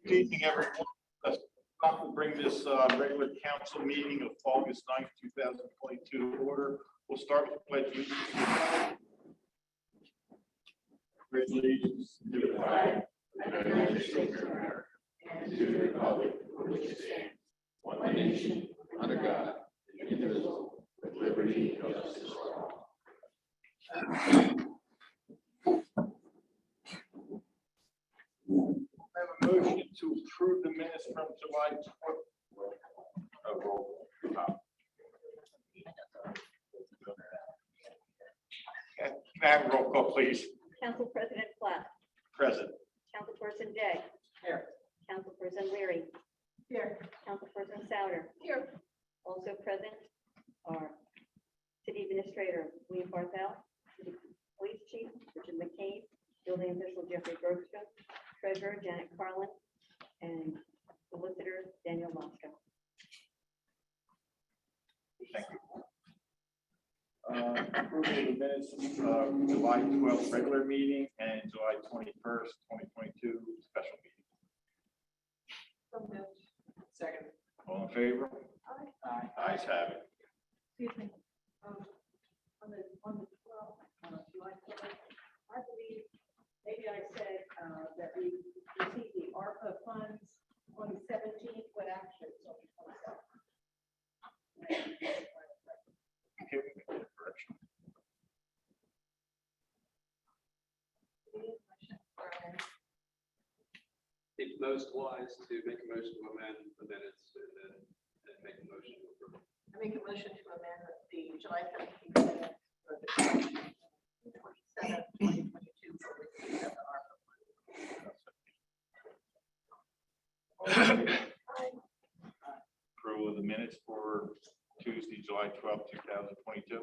Good evening, everyone. We'll bring this regular council meeting of August 9th, 2022 to order. We'll start with the pledge of allegiance. Pledge allegiance to the flag of the United States of America and to the republic for which it stands, one nation, under God, indivisible, with liberty and justice for all. I have a motion to approve the minutes from July 12th. Can I have a roll call, please? Council President Platt, Present. Councilperson Day. Here. Councilperson Leary. Here. Councilperson Souter. Here. Also present are City Administrator William Barthel, City Police Chief Richard McCabe, Building Official Jeffrey Bergstrom, Treasurer Janet Carlin, and Solicitor Daniel Moscow. Thank you. Approval of the minutes of July 12th regular meeting and July 21st, 2022 special meeting. Second. All in favor? Aye. Ayes have it. Excuse me, on the 12th, July 12th, I believe, maybe I said that we received the ARPA funds on the 17th, but actually it's on the 27th. Okay, we can make that correction. It's most wise to make a motion to amend the minutes and then make a motion to approve. I make a motion to amend the July 17th minutes for the 27th, 2022 for receipt of the ARPA funds. Approval of the minutes for Tuesday, July 12th, 2022.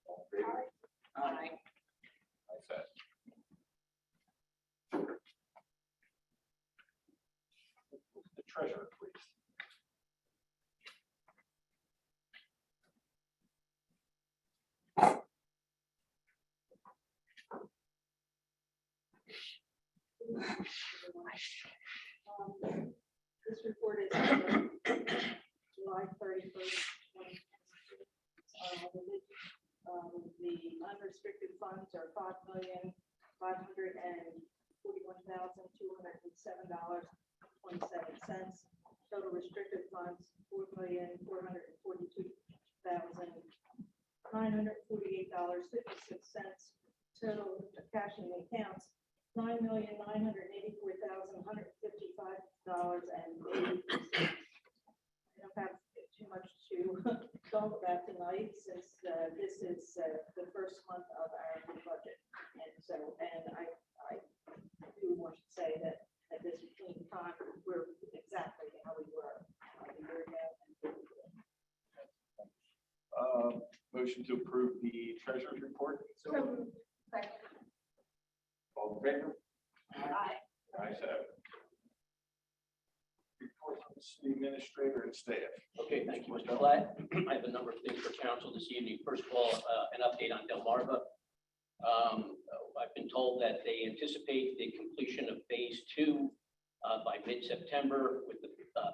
All in favor? Aye. Ayes have it. The treasurer, please. This report is July 31st, 2022. The unrestricted funds are $5,541,207.27. Total restricted funds, $4,442,948.56. Total cash in the accounts, $9,984,155.80. I don't have too much to talk about tonight since this is the first month of our new budget. And I do want to say that at this point in time, we're exactly how we were a year ago. Motion to approve the treasurer's report. All in favor? Aye. Ayes have it. Report from the city administrator and staff. Okay, thank you, Mr. Platt. I have a number of things for council this evening. First of all, an update on Delmarva. I've been told that they anticipate the completion of phase 2 by mid-September, with the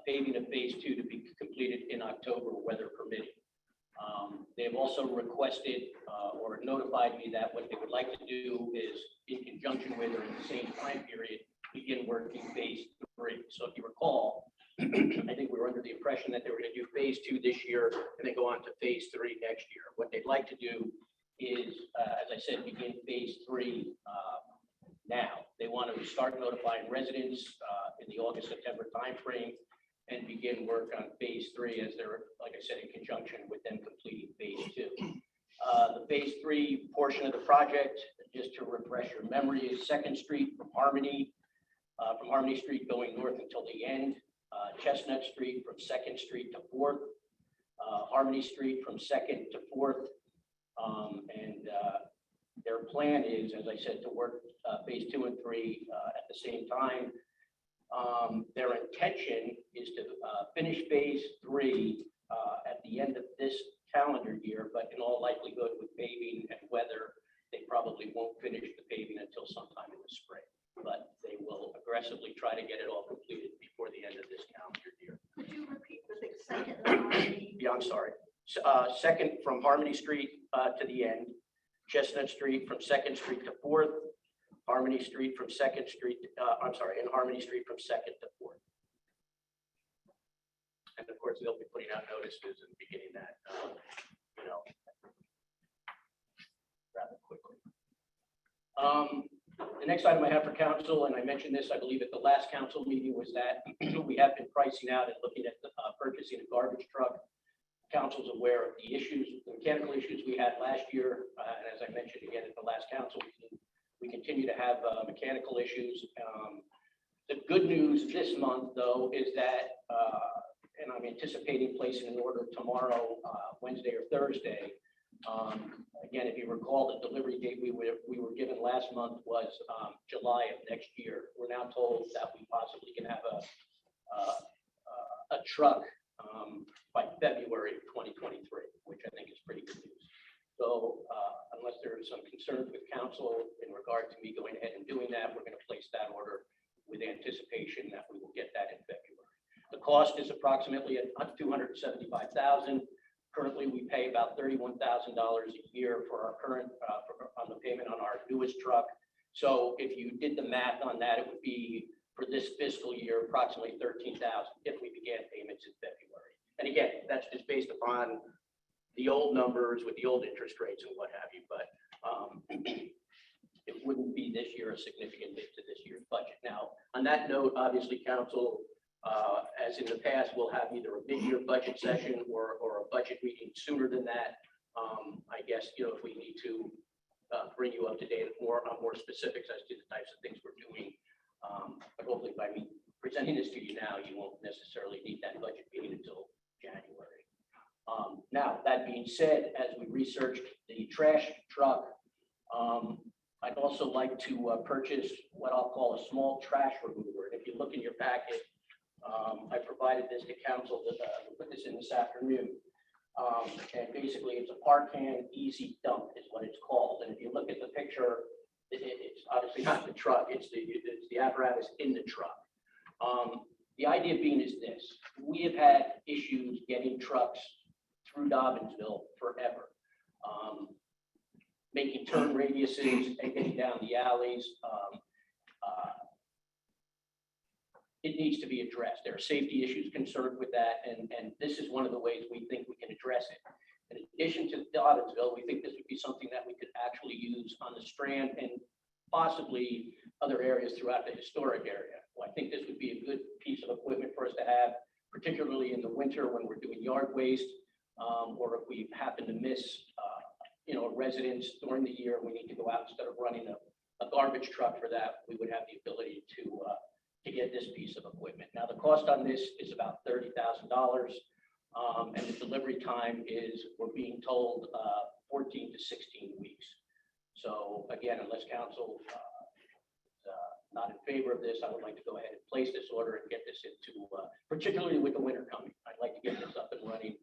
paving of phase 2 to be completed in October, weather permitting. They have also requested or notified me that what they would like to do is, in conjunction with or in the same time period, begin working phase 3. So if you recall, I think we were under the impression that they were going to do phase 2 this year and then go on to phase 3 next year. What they'd like to do is, as I said, begin phase 3 now. They want to start notifying residents in the August-September timeframe and begin work on phase 3 as they're, like I said, in conjunction with them completing phase 2. The phase 3 portion of the project, just to refresh your memory, is 2nd Street from Harmony Street going north until the end, Chestnut Street from 2nd Street to 4th, Harmony Street from 2nd to 4th. Their plan is, as I said, to work phase 2 and 3 at the same time. Their intention is to finish phase 3 at the end of this calendar year, but in all likelihood with paving and weather, they probably won't finish the paving until sometime in the spring. But they will aggressively try to get it all completed before the end of this calendar year. Could you repeat the second line? Yeah, I'm sorry. Second from Harmony Street to the end, Chestnut Street from Second Street to Fourth, Harmony Street from Second Street, and Harmony Street from Second to Fourth. And of course, they'll be putting out notices and beginning that, rather quickly. The next item I have for council, and I mentioned this, I believe, at the last council meeting, was that we have been pricing out and looking at purchasing a garbage truck. Council's aware of the issues, the mechanical issues we had last year, and as I mentioned again at the last council meeting, we continue to have mechanical issues. The good news this month, though, is that, and I'm anticipating placing an order tomorrow, Wednesday or Thursday. Again, if you recall, the delivery date we were given last month was July of next year. We're now told that we possibly can have a truck by February of 2023, which I think is pretty good news. So unless there are some concerns with council in regard to me going ahead and doing that, we're going to place that order with anticipation that we will get that in February. The cost is approximately at $275,000. Currently, we pay about $31,000 a year for our current on the payment on our newest truck. So if you did the math on that, it would be for this fiscal year approximately $13,000 if we began payments in February. And again, that's just based upon the old numbers with the old interest rates and what have you. But it wouldn't be this year a significant hit to this year's budget. Now, on that note, obviously, council, as in the past, we'll have either a mid-year budget session or a budget meeting sooner than that. I guess, if we need to bring you up to date on more specifics as to the types of things we're doing. But hopefully by me presenting this to you now, you won't necessarily need that budget meeting until January. Now, that being said, as we researched the trash truck, I'd also like to purchase what I'll call a small trash remover. And if you look in your packet, I provided this to council, we'll put this in this afternoon. And basically it's a Parcan Easy Dump is what it's called. And if you look at the picture, it's obviously not the truck, it's the apparatus in the truck. The idea being is this: we have had issues getting trucks through Dobbinsville forever. Making turn radiuses and getting down the alleys. It needs to be addressed. There are safety issues concerned with that, and this is one of the ways we think we can address it. In addition to Dobbinsville, we think this would be something that we could actually use on the Strand and possibly other areas throughout the historic area. Well, I think this would be a good piece of equipment for us to have, particularly in the winter when we're doing yard waste, or if we happen to miss, a residence during the year, we need to go out instead of running a garbage truck for that. We would have the ability to get this piece of equipment. Now, the cost on this is about $30,000, and the delivery time is, we're being told, 14 to 16 weeks. So again, unless council is not in favor of this, I would like to go ahead and place this order and get this into, particularly with the winter coming. I'd like to get this up and running,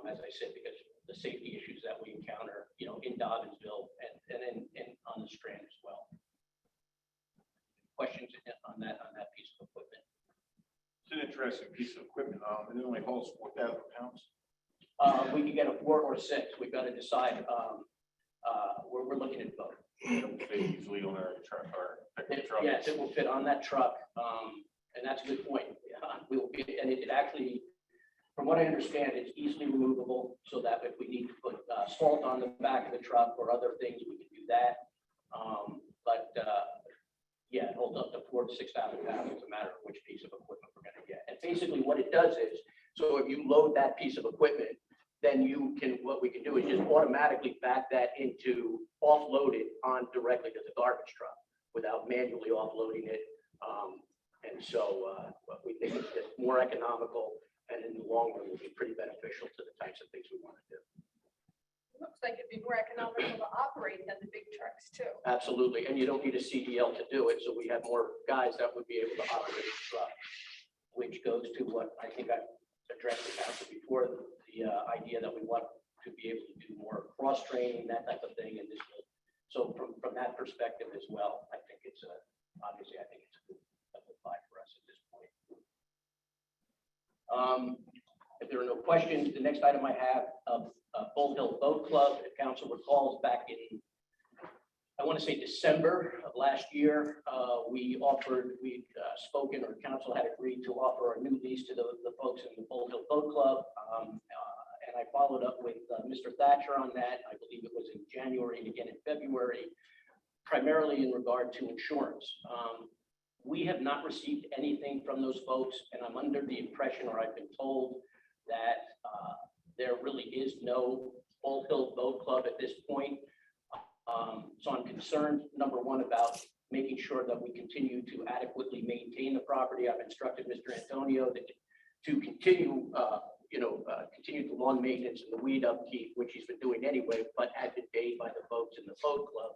as I said, because the safety issues that we encounter, in Dobbinsville and on the Strand as well. Questions on that piece of equipment? It's an interesting piece of equipment. It only holds 4,000 pounds. We can get a 4 or 6. We've got to decide. We're looking at both. It'll fit easily on our truck or pickup truck. Yes, it will fit on that truck, and that's a good point. And it actually, from what I understand, it's easily removable, so that if we need to put salt on the back of the truck or other things, we can do that. Yeah, it holds up to 4,000 to 6,000 pounds. It's a matter of which piece of equipment we're going to get. And basically, what it does is, so if you load that piece of equipment, then what we can do is just automatically back that into, offload it on directly to the garbage truck without manually offloading it. And so we think it's just more economical, and in the long run will be pretty beneficial to the types of things we want to do. Looks like it'd be more economical to operate than the big trucks too. Absolutely, and you don't need a CDL to do it, so we have more guys that would be able to operate the truck, which goes to what I think I've addressed the council before, the idea that we want to be able to do more cross-training, that type of thing, and this will, so from that perspective as well, I think it's obviously I think it's a good buy for us at this If there are no questions, the next item I have, Bull Hill Boat Club, if council recalls, back in, I want to say December of last year, we'd spoken, or council had agreed to offer a new lease to the folks in the Bull Hill Boat Club. And I followed up with Mr. Thatcher on that. I believe it was in January and again in February, primarily in regard to insurance. We have not received anything from those folks, and I'm under the impression, or I've been told, that there really is no Bull Hill Boat Club at this point. So I'm concerned, number one, about making sure that we continue to adequately maintain the property. I've instructed Mr. Antonio to continue, continue the lawn maintenance and the weed upkeep, which he's been doing anyway, but had been paid by the folks in the boat club.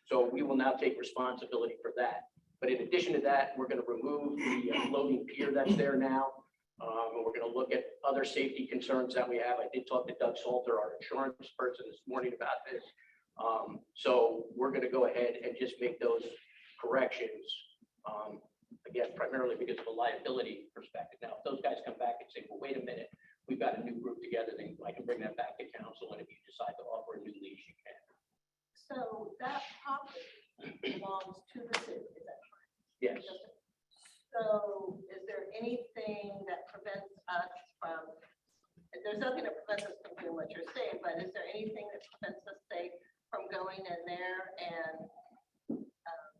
So we will now take responsibility for that. But in addition to that, we're going to remove the floating pier that's there now. And we're going to look at other safety concerns that we have. I did talk to Doug Salter, our insurance person, this morning about this. So we're going to go ahead and just make those corrections. Again, primarily because of a liability perspective. Now, if those guys come back and say, well, wait a minute, we've got a new group together, then I can bring that back to council. And if you decide to offer a new lease, you can. So that property belongs to the city, is that correct? Yes. So is there anything that prevents us from, there's nothing that prevents us from doing what you're saying, but is there anything that prevents us, say, from going in there and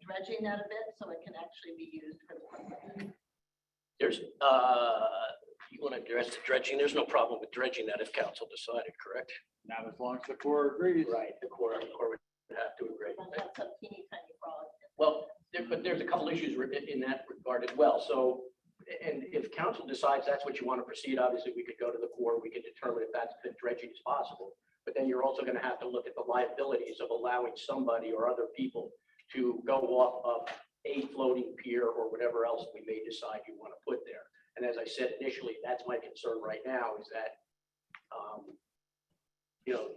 dredging that a bit so it can actually be used for the public? There's, you want to address the dredging? There's no problem with dredging that if council decided, correct? Not as long as the Corps agrees. Right, the Corps would have to agree. We'll have some teeny tiny frog. Well, but there's a couple issues in that regard as well. So, and if council decides that's what you want to proceed, obviously we could go to the Corps, we could determine if that's the dredging is possible. But then you're also going to have to look at the liabilities of allowing somebody or other people to go off of a floating pier or whatever else we may decide you want to put there. And as I said initially, that's my concern right now, is that,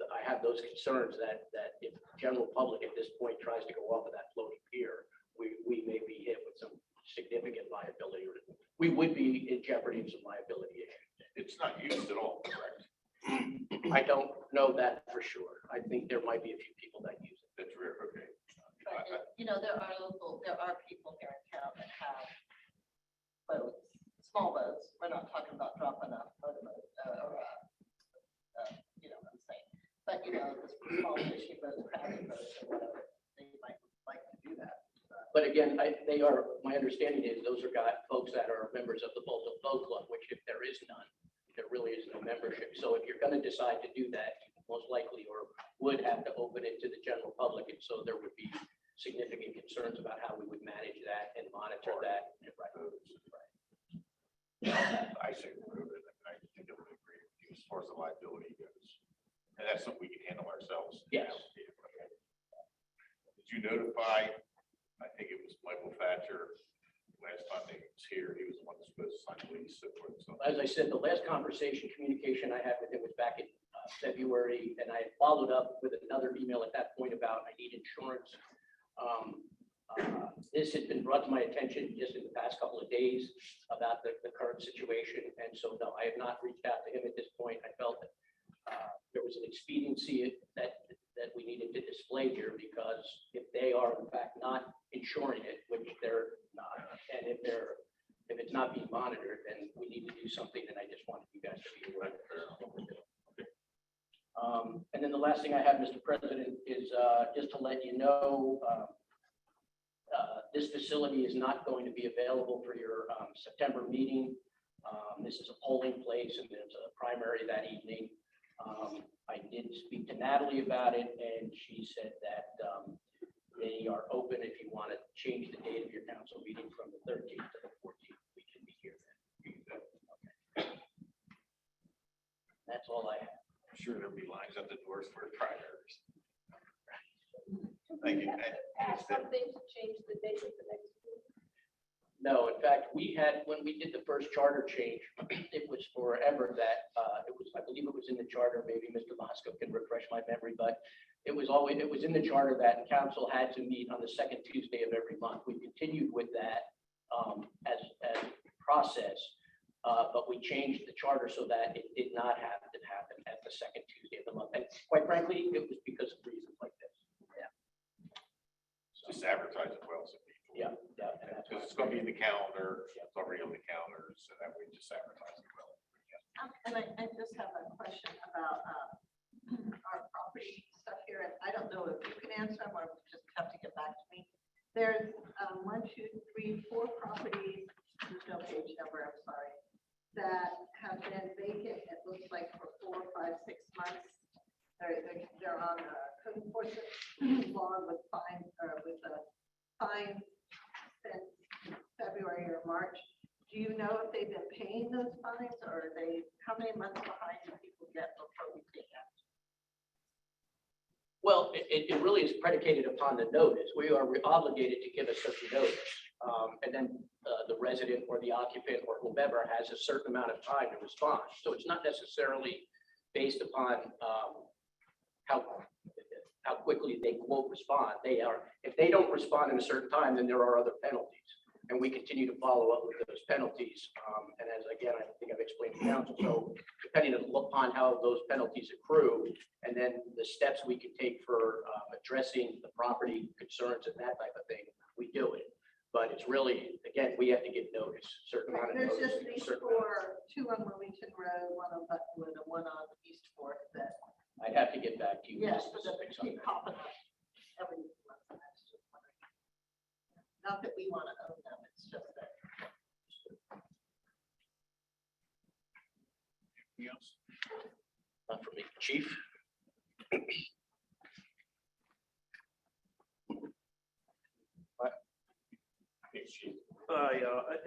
I have those concerns that if the general public at this point tries to go off of that floating pier, we may be hit with some significant liability. We would be in jeopardy of some liability issues. It's not used at all, correct? I don't know that for sure. I think there might be a few people that use it. That's rare, okay. But, there are people here in town that have boats, small boats. We're not talking about dropping a motorboat what I'm saying. But, the small fishing boats, crabbing boats, or whatever, they might like to do that. But again, my understanding is those are folks that are members of the Bull Hill Boat Club, which if there is none, there really is no membership. So if you're going to decide to do that, you most likely or would have to open it to the general public. And so there would be significant concerns about how we would manage that and monitor that. I say remove it. I think I would agree with you as far as the liability goes. And that's something we can handle ourselves. Yes. Did you notify, I think it was Michael Thatcher, last time he was here, he was the one that's supposed to sign the lease, so forth. So As I said, the last communication I had with him was back in February, and I followed up with another email at that point about I need insurance. This has been brought to my attention just in the past couple of days about the current situation. And so, no, I have not reached out to him at this point. I felt that there was an expediency that we needed to display here, because if they are in fact not insuring it, which they're not, and if it's not being monitored, then we need to do something. And I just wanted you guys to be aware of what we're doing. And then the last thing I have, Mr. President, is just to let you know, this facility is not going to be available for your September meeting. This is a polling place, and there's a primary that evening. I did speak to Natalie about it, and she said that they are open if you want to change the date of your council meeting from the 13th to the 14th. We can be here then. Okay. That's all I have. I'm sure there'll be lines at the doors for primaries. Thank you. Ask something to change the date of the next meeting. No, in fact, when we did the first charter change, it was forever that, I believe it was in the charter, maybe Mr. Moscow can refresh my memory, but it was in the charter that council had to meet on the second Tuesday of every month. We continued with that as process. but we changed the charter so that it did not have to happen at the second Tuesday of the month. And quite frankly, it was because of reasons like this. Just advertise it well, so people. Yeah, yeah. And that's Because it's gonna be in the calendar, it's already on the calendar, so that way just advertise it well. And I just have a question about our property stuff here, and I don't know if you can answer them or just have to get back to me. There's 1, 2, 3, 4 properties, there's no page number, I'm sorry, that have been vacant, it looks like for 4, 5, 6 months. They're on code enforcement law with fine, with a fine since February or March. Do you know if they've been paying those fines, or are they, how many months behind do people get before we pay that? Well, it really is predicated upon the notice. We are obligated to give a certain notice. And then the resident or the occupant or whomever has a certain amount of time to respond. So it's not necessarily based upon how quickly they quote respond. If they don't respond in a certain time, then there are other penalties. And we continue to follow up with those penalties. And as again, I think I've explained to council, so depending upon how those penalties accrue, and then the steps we can take for addressing the property concerns and that type of thing, we do it. But it's really, again, we have to give notice, certain amount of There's notice. just these 4, 2 on Wilmington Road, 1 on Buttonwood, and 1 on East Fourth that, I'd have to get back to you. with yes, but that specifics on keep that. popping up every month. And that's just wondering. Not that we want to own them, it's just that. Anything else? Not for me. Chief? Thanks, Chief.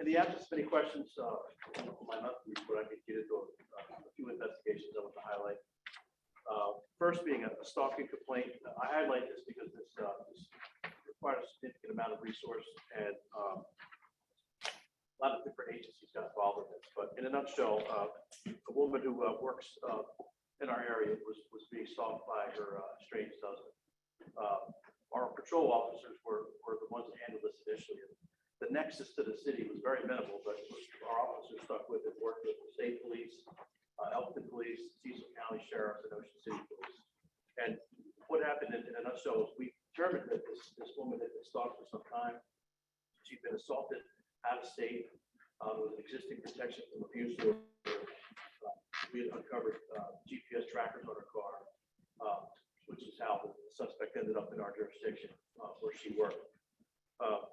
In the absence of any questions, my monthly report, I could get into a few investigations I want to highlight. First being a stalking complaint. I highlight this because this requires a significant amount of resource, and a lot of different agencies got involved in this. But in a nutshell, a woman who works in our area was being stalked by her estranged husband. Our patrol officers were the ones that handled this initially. The nexus to the city was very minimal, but our officers stuck with it, worked with the state police, Elkton Police, Cecil County Sheriff, and Ocean City Police. And what happened in a nutshell is we determined that this woman had been stalked for some time. She'd been assaulted out of state. There was an existing protection from abuse. We had uncovered GPS trackers on her car, which is how the suspect ended up in our jurisdiction where she worked.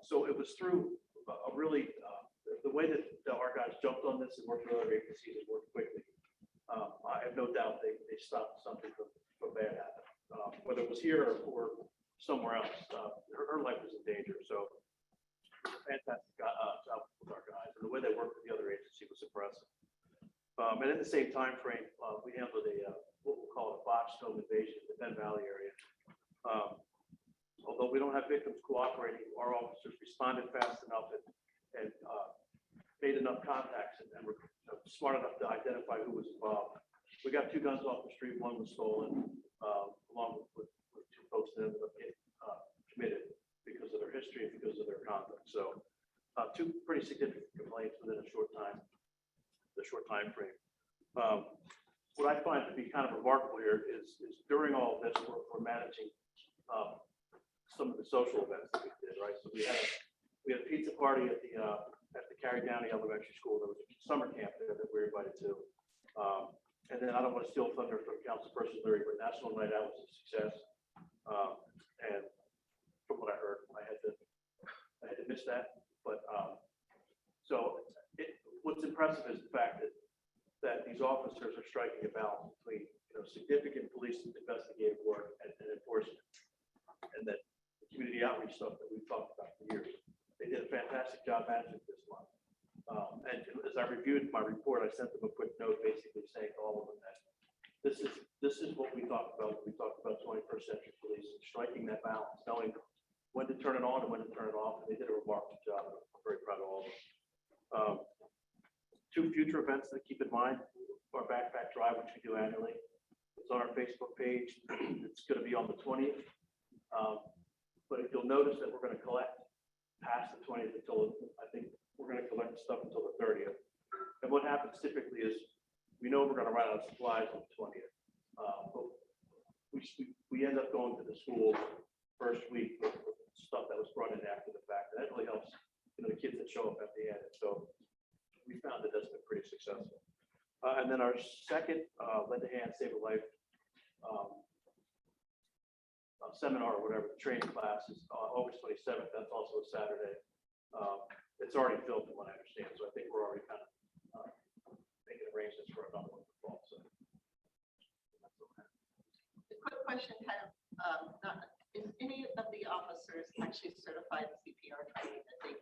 So it was through a really, the way that our guys jumped on this and worked with other agencies and worked quickly. I have no doubt they stopped something from bad happening, whether it was here or somewhere else. Her life was in danger. So fantastic job with our guys, and the way they worked with the other agency was impressive. And in the same time frame, we handled what we'll call a botched home invasion in the Penn Valley area. Although we don't have victims cooperating, our officers responded fast enough and made enough contacts and were smart enough to identify who was involved. We got 2 guns off the street. 1 was stolen, along with 2 folks that ended up getting committed because of their history and because of their conduct. So 2 pretty significant complaints within a short time frame. What I find to be kind of remarkable here is during all of this, we're managing some of the social events that we did, right? So we had a pizza party at the Cary Downey Elementary School. There was a summer camp there that we were invited to. And then I don't want to steal thunder from Councilperson Leary, but National Night Out was a success. And from what I heard, I had to miss that. But what's impressive is the fact that these officers are striking a balance between significant police investigative work and enforcement, and that the community outreach stuff that we've talked about for years. They did a fantastic job managing this month. And as I reviewed my report, I sent them a quick note basically saying to all of them that this is what we talked about. We talked about 21st century police, striking that balance, knowing when to turn it on and when to turn it off. And they did a remarkable job. I'm very proud of all of them. 2 future events to keep in mind: our backpack drive, which we do annually. It's on our Facebook page. It's going to be on the 20th. But if you'll notice that we're going to collect past the 20th until, I think we're going to collect stuff until the 30th. And And what happens typically is, we know we're gonna run out of supplies on the 20th. But we end up going to the schools first week with stuff that was brought in after the fact. And that really helps, the kids that show up at the end. And so we found that that's been pretty successful. And then our second Lend a Hand, Save a Life seminar or whatever, training class is August 27th. That's also a Saturday. It's already filled from what I understand. So I think we're already kind of making arrangements for another one for fall. So. A quick question, kind of, is any of the officers actually certified in CPR training that they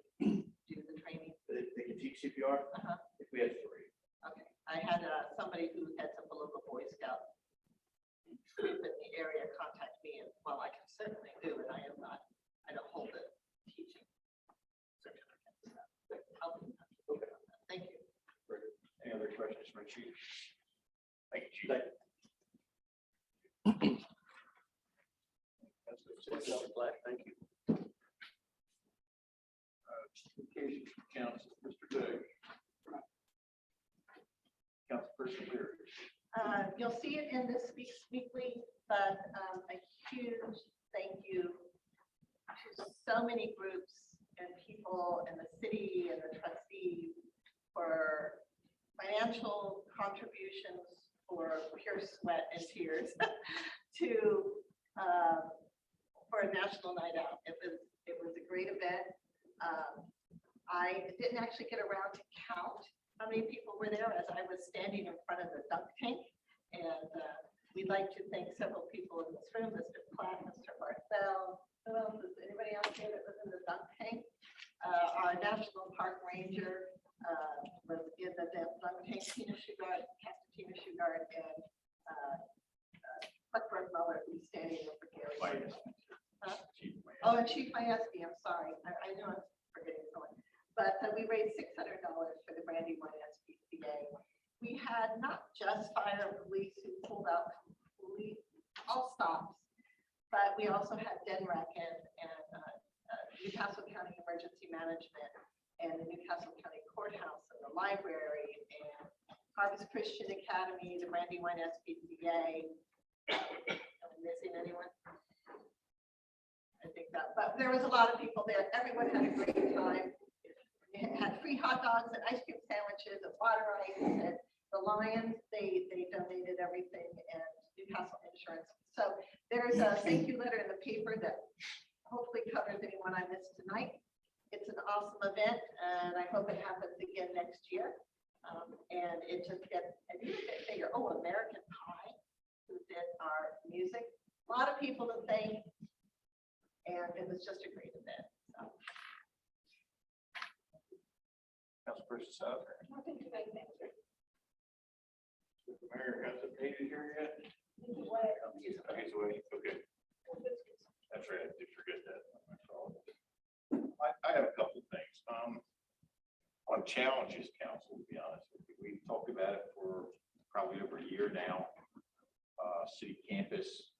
do the training? They can teach CPR? If we had 3. Okay, I had somebody who heads up a local Boy Scout group in the area contact me, and well, I can certainly do it. I don't hold a teaching certificate. But I'll be in touch with you on that. Thank you. Any other questions for Chief? Thank you, Chief. Thank you. Communications from Council, Mr. Day. Councilperson Leary. You'll see it in this week's weekly, but a huge thank you to so many groups and people in the city and the trustees for financial contributions for pure sweat and tears to for a national night out. It was a great event. I didn't actually get around to count how many people were there as I was standing in front of the dunk tank. And we'd like to thank several people in this room, Mr. Platt, Mr. Barthel. Who else? Is anybody else here that was in the dunk tank? Our National Park Ranger was in the dunk tank, Tina Shugart, Captain Tina Shugart, and Buckburn Muller, who's standing in for Gary. Oh, and Chief Mayeski, I'm sorry. I know I'm forgetting someone. But we raised $600 for the Brandywine SPCA. We had not just fire and police who pulled out all stops, but we also had DENREC and Newcastle County Emergency Management and the Newcastle County Courthouse and the library and Harvest Christian Academy, the Brandywine SPCA. Am I missing anyone? I think that, but there was a lot of people there. Everyone had a great time. It had free hot dogs and ice cream sandwiches and water ice, and the Lions, they donated everything, and Newcastle Insurance. So there's a thank you letter in the paper that hopefully covers anyone I missed tonight. It's an awesome event, and I hope it happens again next year. And it just gets, and you can figure, oh, American Pie, who did our music. A lot of people to thank, and it was just a great event. So. Councilperson Souter. Nothing to make things. The mayor hasn't made it here yet. Okay, so wait, okay. That's right, I did forget that. I have a couple of things. On challenges, council, to be honest with you, we've talked about it for probably over a year now. City campus.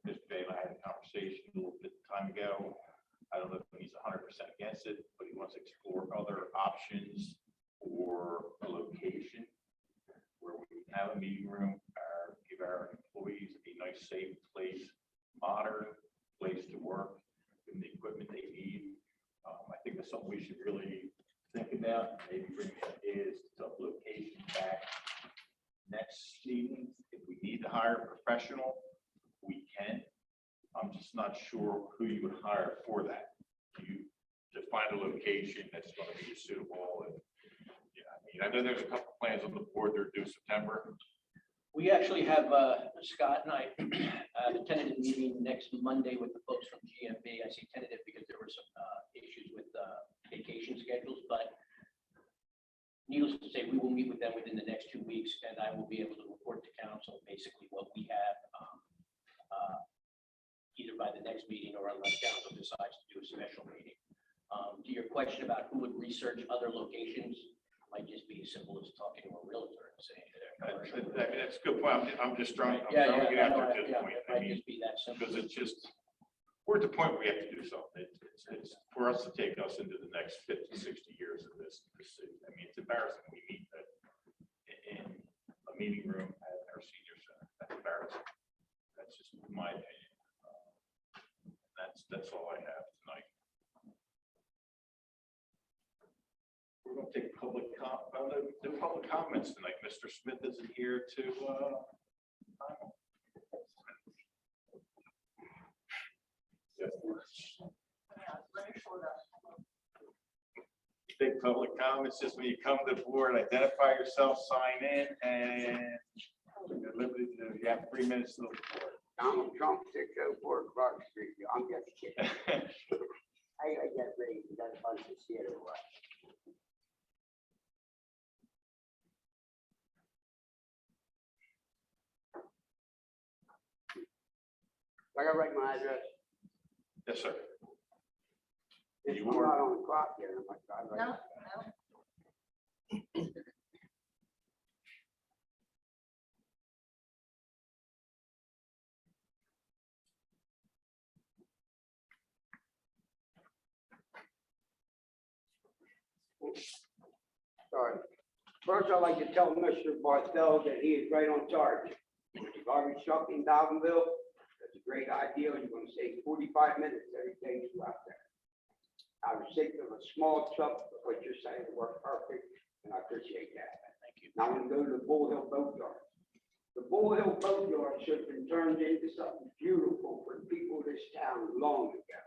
Mr. Bay and I had a conversation a little bit of time ago. I don't know if he's 100% against it, but he wants to explore other options for a location where we can have a meeting room, give our employees a nice, safe place, modern place to work, and the equipment they need. I think that's something we should really think about, maybe bring ideas to location back next meeting. If we need to hire a professional, we can. I'm just not sure who you would hire for that. To find a location that's going to be suitable. And I know there's a couple plans on the board that are due September. We actually have, Scott and I have a tentative meeting next Monday with the folks from GMB. I say tentative because there were some issues with vacation schedules, but needless to say, we will meet with them within the next 2 weeks, and I will be able to report to council basically what we have either by the next meeting or unless council decides to do a special meeting. To your question about who would research other locations, might just be as simple as talking to a realtor and saying that. That's a good point. I'm just trying to get out there to this point. It might just be that simple. Because it's just, we're at the point where we have to do something. It's for us to take us into the next 50, 60 years of this city. embarrassing. We meet in a meeting room at our senior center. That's embarrassing. That's just my opinion. That's all I have tonight. We're going to take public the public comments tonight. Mr. Smith isn't here to Big public comments, just when you come to the board, identify yourself, sign in, and you're limited to, you have 3 minutes to the board. Donald Trump, 604 Clark Street. I'm just kidding. I get raised, got a bunch of shit or what? I gotta write my address. Yes, sir. It's You not were- on the clock yet. I'm like, I write- No, no. Sorry. First, I'd like to tell Mr. Barthel that he is right on target. The garbage truck in Daltonville, that's a great idea. You're gonna save 45 minutes every day you go out there. I was thinking of a small truck, but what you're saying worked perfect, and I appreciate that. Thank you. Now I'm gonna go to the Bull Hill Boat Yard. The Bull Hill Boat Yard should have been turned into something beautiful for the people of this town long ago.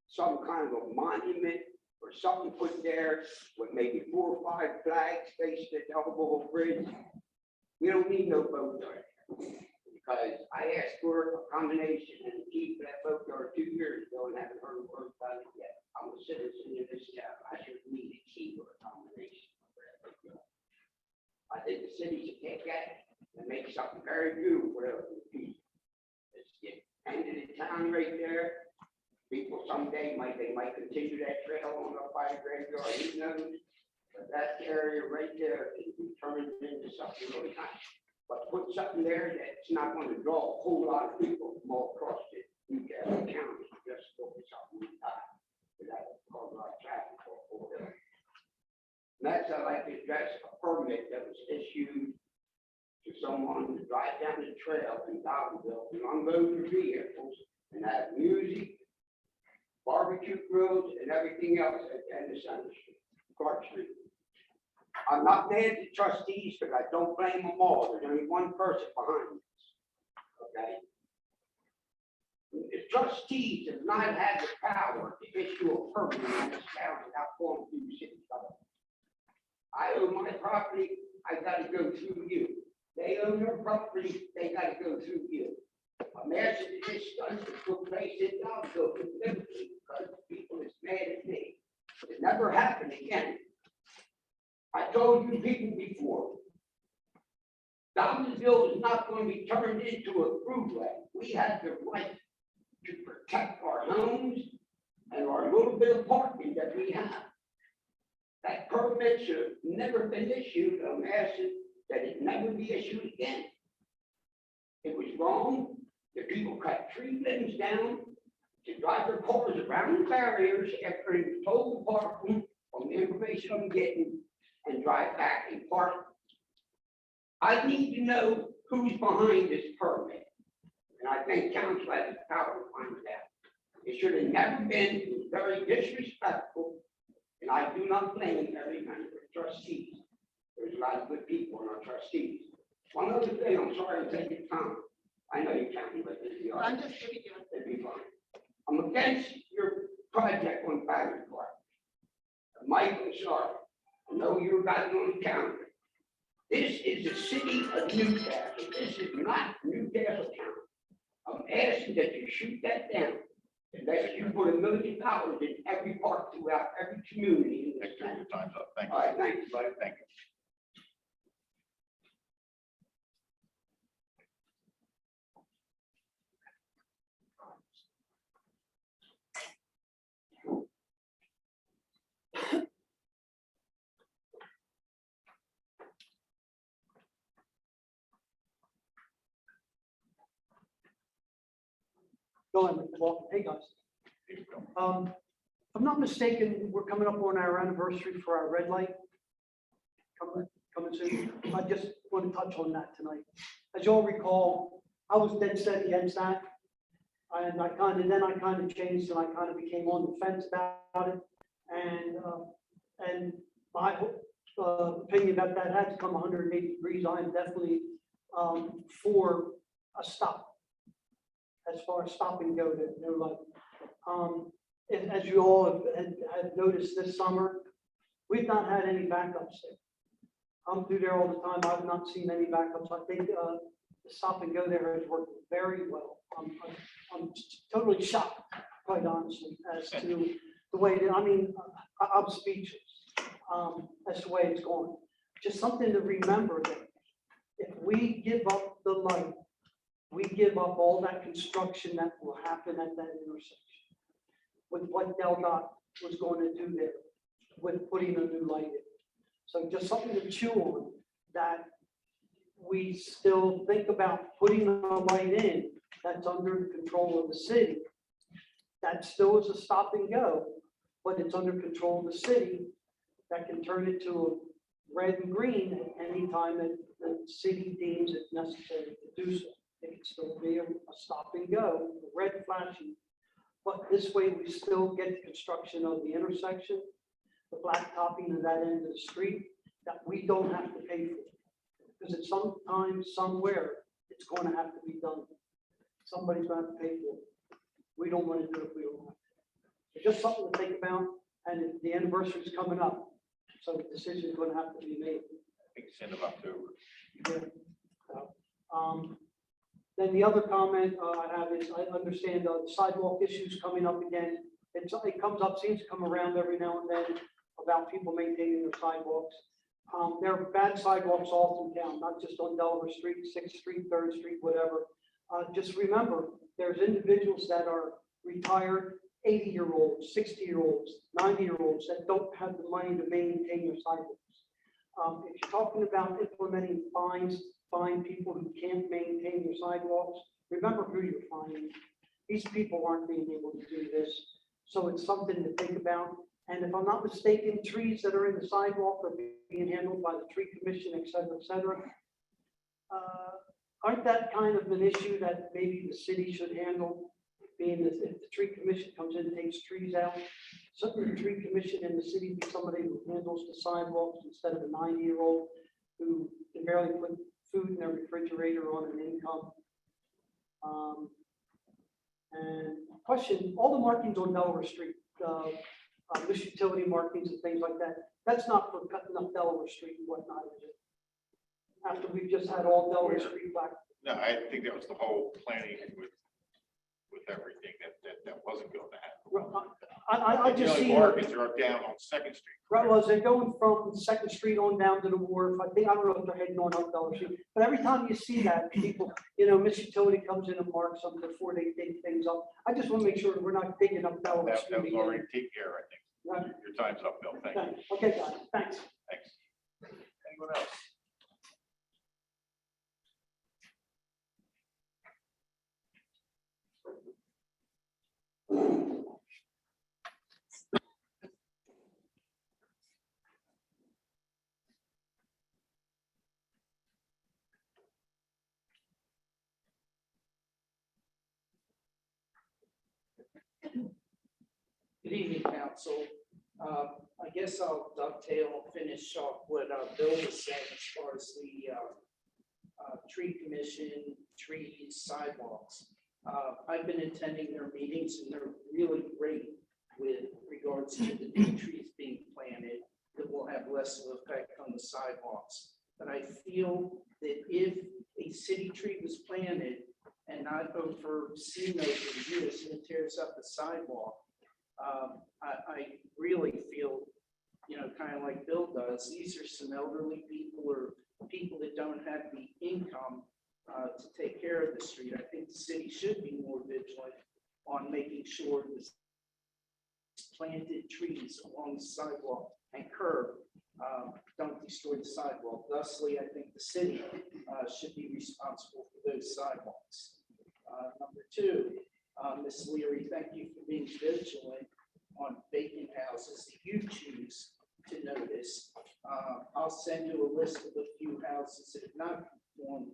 Some kind of a monument or something put there with maybe 4 or 5 flags faced at the Elbow Bridge. We don't need no boat yard. Because I asked for a combination and key for that boat yard 2 years ago and haven't heard a word about it yet. I'm a citizen of this town. I should need a key or a combination. I think the city should take that and make something very beautiful there for the people. It's the end of the town right there. People someday they might continue that trail on up by the graveyard, who knows? But that area right there can be turned into something really nice. But put something there that's not going to draw a whole lot of people from all across the Newcastle County, just for something like that. That would cause a lot of traffic for them. Next, I'd like to address a permit that was issued to someone to drive down the trail in Daltonville with unloaded vehicles and have music, barbecue grills, and everything else at the end of Center Street, Clark Street. I'm not mad at the trustees because I don't blame them all. There's only one person behind this. Okay? The trustees have not had the power to issue a permit in this town without going through the city government. I own my property, I gotta go through you. They own their property, they gotta go through you. I'm asking that this doesn't took place in Daltonville because people is mad at me. It never happened again. I told you people before. Daltonville is not going to be turned into a throughway. We have the right to protect our homes and our little bit of parking that we have. That permit should have never been issued. I'm asking that it never be issued again. It was wrong. The people cut tree limbs down to drive their cars around the barriers after it was told to park them from the information I'm getting and drive back and park. I need to know who's behind this permit. And I think council has the power to find out. It should have never been. It was very disrespectful. And I do not blame every member of trustees. There's a lot of good people in our trustees. One other thing, I'm sorry to take your time. I know you can't, but it'd be all right. I'm just giving you. It'd be fine. I'm against your project on Battery Park. Michael Sharp, I know you got it on the calendar. This is the city of Newcastle. This is not Newcastle County. I'm asking that you shoot that down. Unless you put $1 million in every park throughout every community in this Victor, town. your time's up. Thank All you. right, thank you, buddy. Thank you. Go ahead, Mr. Walker. Hey, guys. Here you go. If I'm not mistaken, we're coming up on our anniversary for our red light. coming soon. I just want to touch on that tonight. As you all recall, I was dead set against that. And I kind of changed and I kind of became on the fence about it. And my opinion about that had to come 180 degrees. I am definitely for a stop. As far as stop and go, there's no light. As you all have noticed this summer, we've not had any backups there. I'm through there all the time. I've not seen any backups. I think the stop and go there has worked very well. I'm totally shocked, quite honestly, as to the way that, I'm speechless as to the way it's going. Just something to remember that if we give up the light, we give up all that construction that will happen at that intersection. With what DelDOT was going to do there, with putting a new light in. So just something to chew on, that we still think about putting a light in that's under the control of the city. That still is a stop and go, but it's under control of the city that can turn it to a red and green at any time that the city deems it necessary to do so. It can still be a stop and go, a red flashing. But this way we still get the construction of the intersection, the blacktopping of that end of the street, that we don't have to pay for. Because at some time, somewhere, it's going to have to be done. Somebody's going to have to pay for it. We don't want to do it if we don't have to. It's just something to think about, and the anniversary is coming up, so the decision is going to have to be made. I think it's end of October. Yeah. Then the other comment I have is I understand the sidewalk issues coming up again. It comes up, seems to come around every now and then about people maintaining their sidewalks. There are bad sidewalks all through town, not just on Delaware Street, 6th Street, 3rd Street, whatever. Just remember, there's individuals that are retired 80-year-olds, 60-year-olds, 90-year-olds that don't have the money to maintain their sidewalks. If you're talking about implementing fines, fine people who can't maintain their sidewalks, remember who you're fining. These people aren't being able to do this. So it's something to think about. And if I'm not mistaken, trees that are in the sidewalk are being handled by the tree commission, et cetera, et cetera. Aren't that kind of an issue that maybe the city should handle? Being that if the tree commission comes in and takes trees out, certainly the tree commission in the city be somebody who handles the sidewalks instead of a 90-year-old who can barely put food in their refrigerator on an income. And question, all the markings on Delaware Street, this utility markings and things like that, that's not for cutting up Delaware Street and whatnot, is it? After we've just had all Delaware Street black. No, I think that was the whole planning with everything that wasn't going to happen. I The just only see. markings are down on 2nd Street. Right, well, as they're going from 2nd Street on down to the wharf, I don't know if they're heading on up Delaware Street, but every time you see that, people, Miss Utility comes in and marks them before they dig things up. I just want to make sure that we're not digging up Delaware That Street. was already taken care of, I think. Right. Your time's up, Bill. Thank you. Okay, guys, thanks. Thanks. Anyone else? Good evening, council. I guess I'll dovetail and finish off what Bill was saying as far as the tree commission, trees, sidewalks. I've been attending their meetings and they're really great with regards to the new trees being planted that will have less of an effect on the sidewalks. But I feel that if a city tree was planted and not overseen over years and it tears up the sidewalk, I really feel, kind of like Bill does, these are some elderly people or people that don't have the income to take care of the street. I think the city should be more vigilant on making sure the planted trees along the sidewalk and curb don't destroy the sidewalk. Thusly, I think the city should be responsible for those sidewalks. Number two, Ms. Leary, thank you for being vigilant on vacant houses that you choose to notice. I'll send you a list of a few houses that have not conformed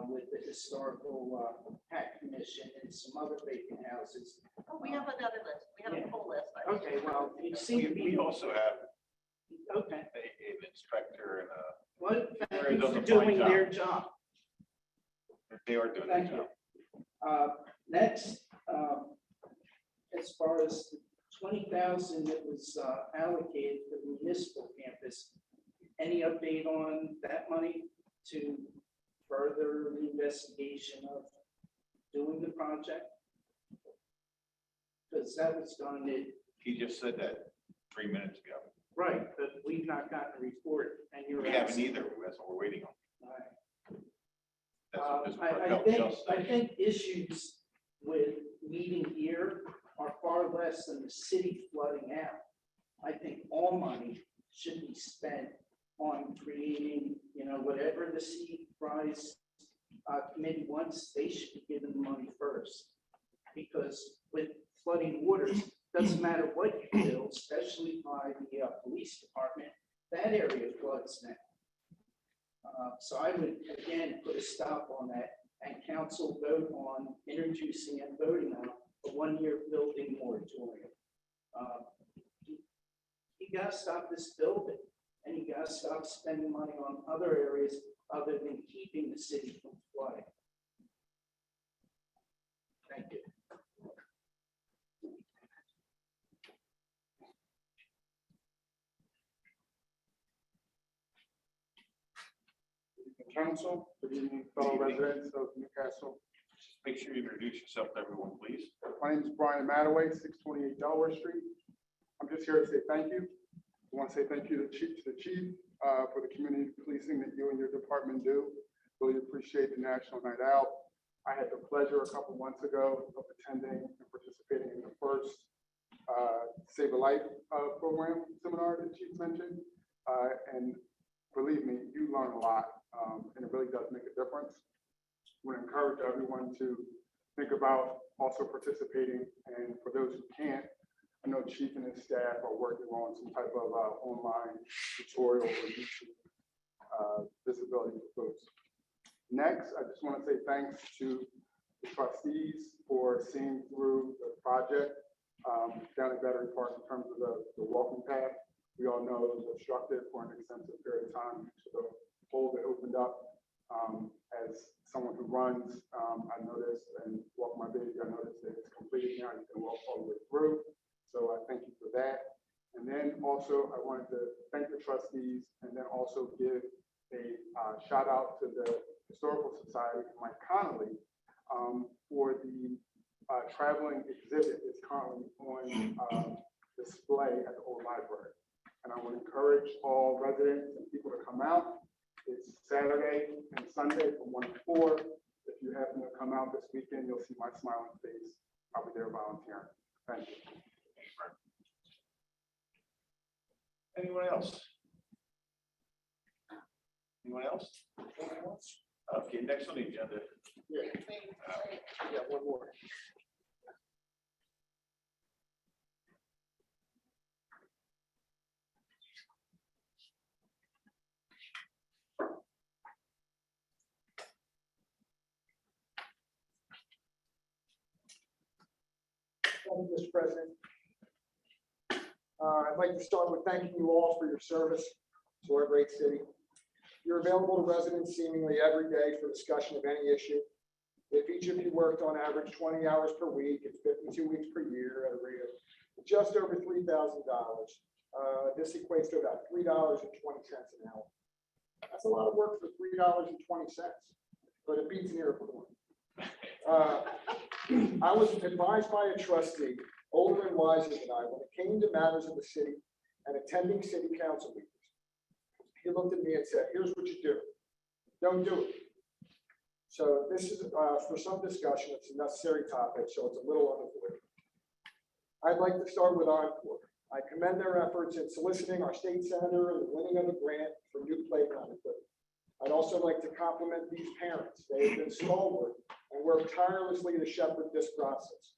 with the historical Hack Commission and some other vacant houses. Oh, we have another list. We have a full list. Okay, well, you seem to We be, also have okay. an inspector and Well, thank Mary you does for a fine doing job. their job. they are doing their Thank you. job. Next, as far as the 20,000 that was allocated for the municipal campus, any update on that money to further the investigation of doing the project? Because that was done at, He just said that 3 minutes ago. right, but we've not gotten a report and you're. We haven't asking. either. That's what we're waiting on. All right. That's what this I help think, just I said. think issues with meeting here are far less than the city flooding out. I think all money should be spent on creating, whatever the Sea Rise committee wants, they should be given the money first. Because with flooding waters, doesn't matter what you do, especially by the police department, that area floods now. So I would, again, put a stop on that and council vote on introducing and voting on a one-year building moratorium. You gotta stop this building and you gotta stop spending money on other areas other than keeping the city from flooding. Thank you. Council, good evening, fellow residents of Newcastle. Make sure you introduce yourself to everyone, please. My name is Brian Mataway, 628 Delaware Street. I'm just here to say thank you. I want to say thank you to the chief for the community policing that you and your department do. Really appreciate the National Night Out. I had the pleasure a couple months ago of attending and participating in the first Save a Life program seminar that Chief mentioned. And believe me, you learn a lot, and it really does make a difference. I would encourage everyone to think about also participating, and for those who can't, I know Chief and his staff are working on some type of online tutorial or YouTube visibility for folks. Next, I just want to say thanks to the trustees for seeing through the project down at Battery Park in terms of the walking path. We all know it was obstructed for an extensive period of time. So the hole that opened up, as someone who runs, I noticed, and walk my baby, I noticed that it's completed now. You can walk all the way through. So I thank you for that. And then also I wanted to thank the trustees and then also give a shout out to the Historical Society, Mike Connolly, for the traveling exhibit that's currently on display at the old library. And I would encourage all residents and people to come out. It's Saturday and Sunday from 1 to 4. If you happen to come out this weekend, you'll see my smiling face. I'll be there volunteering. Thank you. Anyone else? Anyone else? Okay, next on the agenda. Yeah, one more. Thank you, Mr. President. I'd like to start with thanking you all for your service to our great city. You're available to residents seemingly every day for discussion of any issue. If each of you worked on average 20 hours per week and 52 weeks per year at a rate of just over $3,000, this equates to about $3.20 an hour. That's a lot of work for $3.20, but it beats near a point. I was advised by a trustee, older and wiser than I, when it came to matters of the city and attending city council meetings. He looked at me and said, here's what you do. Don't do it. So this is for some discussion. It's a necessary topic, so it's a little unavoidable. I'd like to start with Encore. I commend their efforts in soliciting our state senator and the winning of a grant for new playground equipment. I'd also like to compliment these parents. They have been stalwart and worked tirelessly to shepherd this process.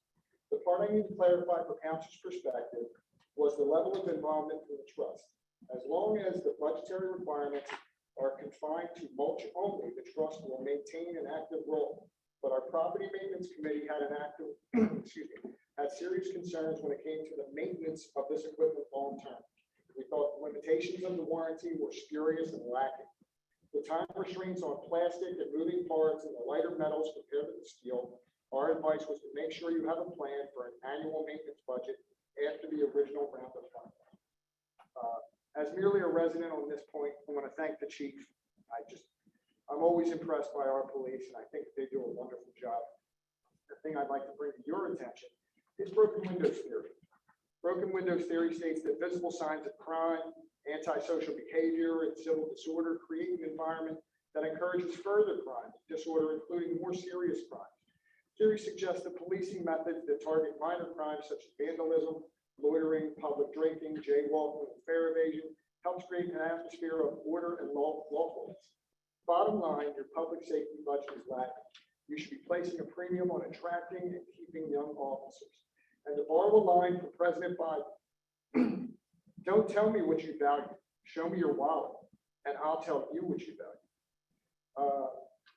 The part I need to clarify for council's perspective was the level of involvement from the trust. As long as the budgetary requirements are confined to mulch only, the trust will maintain an active role. But our property maintenance committee had an active, had serious concerns when it came to the maintenance of this equipment long term. We thought the limitations of the warranty were spurious and lacking. The time restraints on plastic and moving parts and the lighter metals compared to the steel, our advice was to make sure you have a plan for an annual maintenance budget after the original round of funding. As merely a resident on this point, I want to thank the chief. I'm always impressed by our police, and I think they do a wonderful job. The thing I'd like to bring to your attention is broken windows theory. Broken windows theory states that visible signs of crime, antisocial behavior, and civil disorder create an environment that encourages further crime, disorder, including more serious crimes. Theory suggests that policing methods that target minor crimes such as vandalism, loitering, public drinking, jaywalking, and fare evasion helps create an atmosphere of order and lawfulness. Bottom line, your public safety budget is lacking. You should be placing a premium on attracting and keeping young officers. And to borrow a line from President Biden, don't tell me what you value. Show me your wallet, and I'll tell you what you value.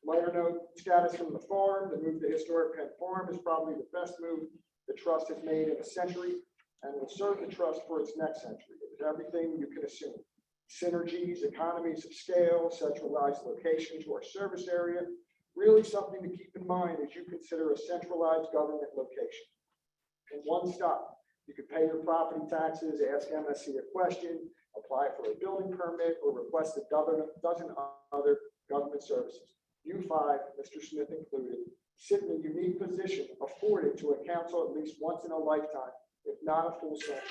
Lighter note, status from the farm. The move to historic Penn Farm is probably the best move the trust has made in a century, and will serve the trust for its next century. It is everything you can assume. Synergies, economies of scale, centralized location to our service area, really something to keep in mind as you consider a centralized government location. In one stop, you could pay your property taxes, ask MSC a question, apply for a building permit, or request a dozen other government services. You five, Mr. Smith included, sit in a unique position afforded to a council at least once in a lifetime, if not a full century.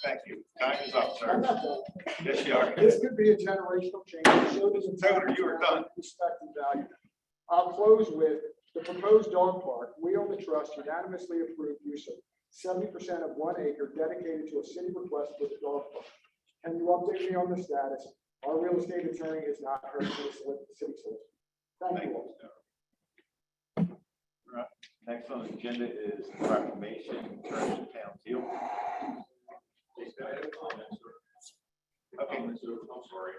Thank you. Time is up, I'm sir. not done. Yes, you are. This could be a generational change. So does Senator, you are done. Respect and value. I'll close with the proposed dog park. We on the trust unanimously approved use of 70% of 1 acre dedicated to a city request for the dog park. Can you update me on the status? Our real estate attorney has not heard from the city solicitor. Thank you all. Right. Next on the agenda is proclamation, Church of Town Seal. Okay, I'm sorry.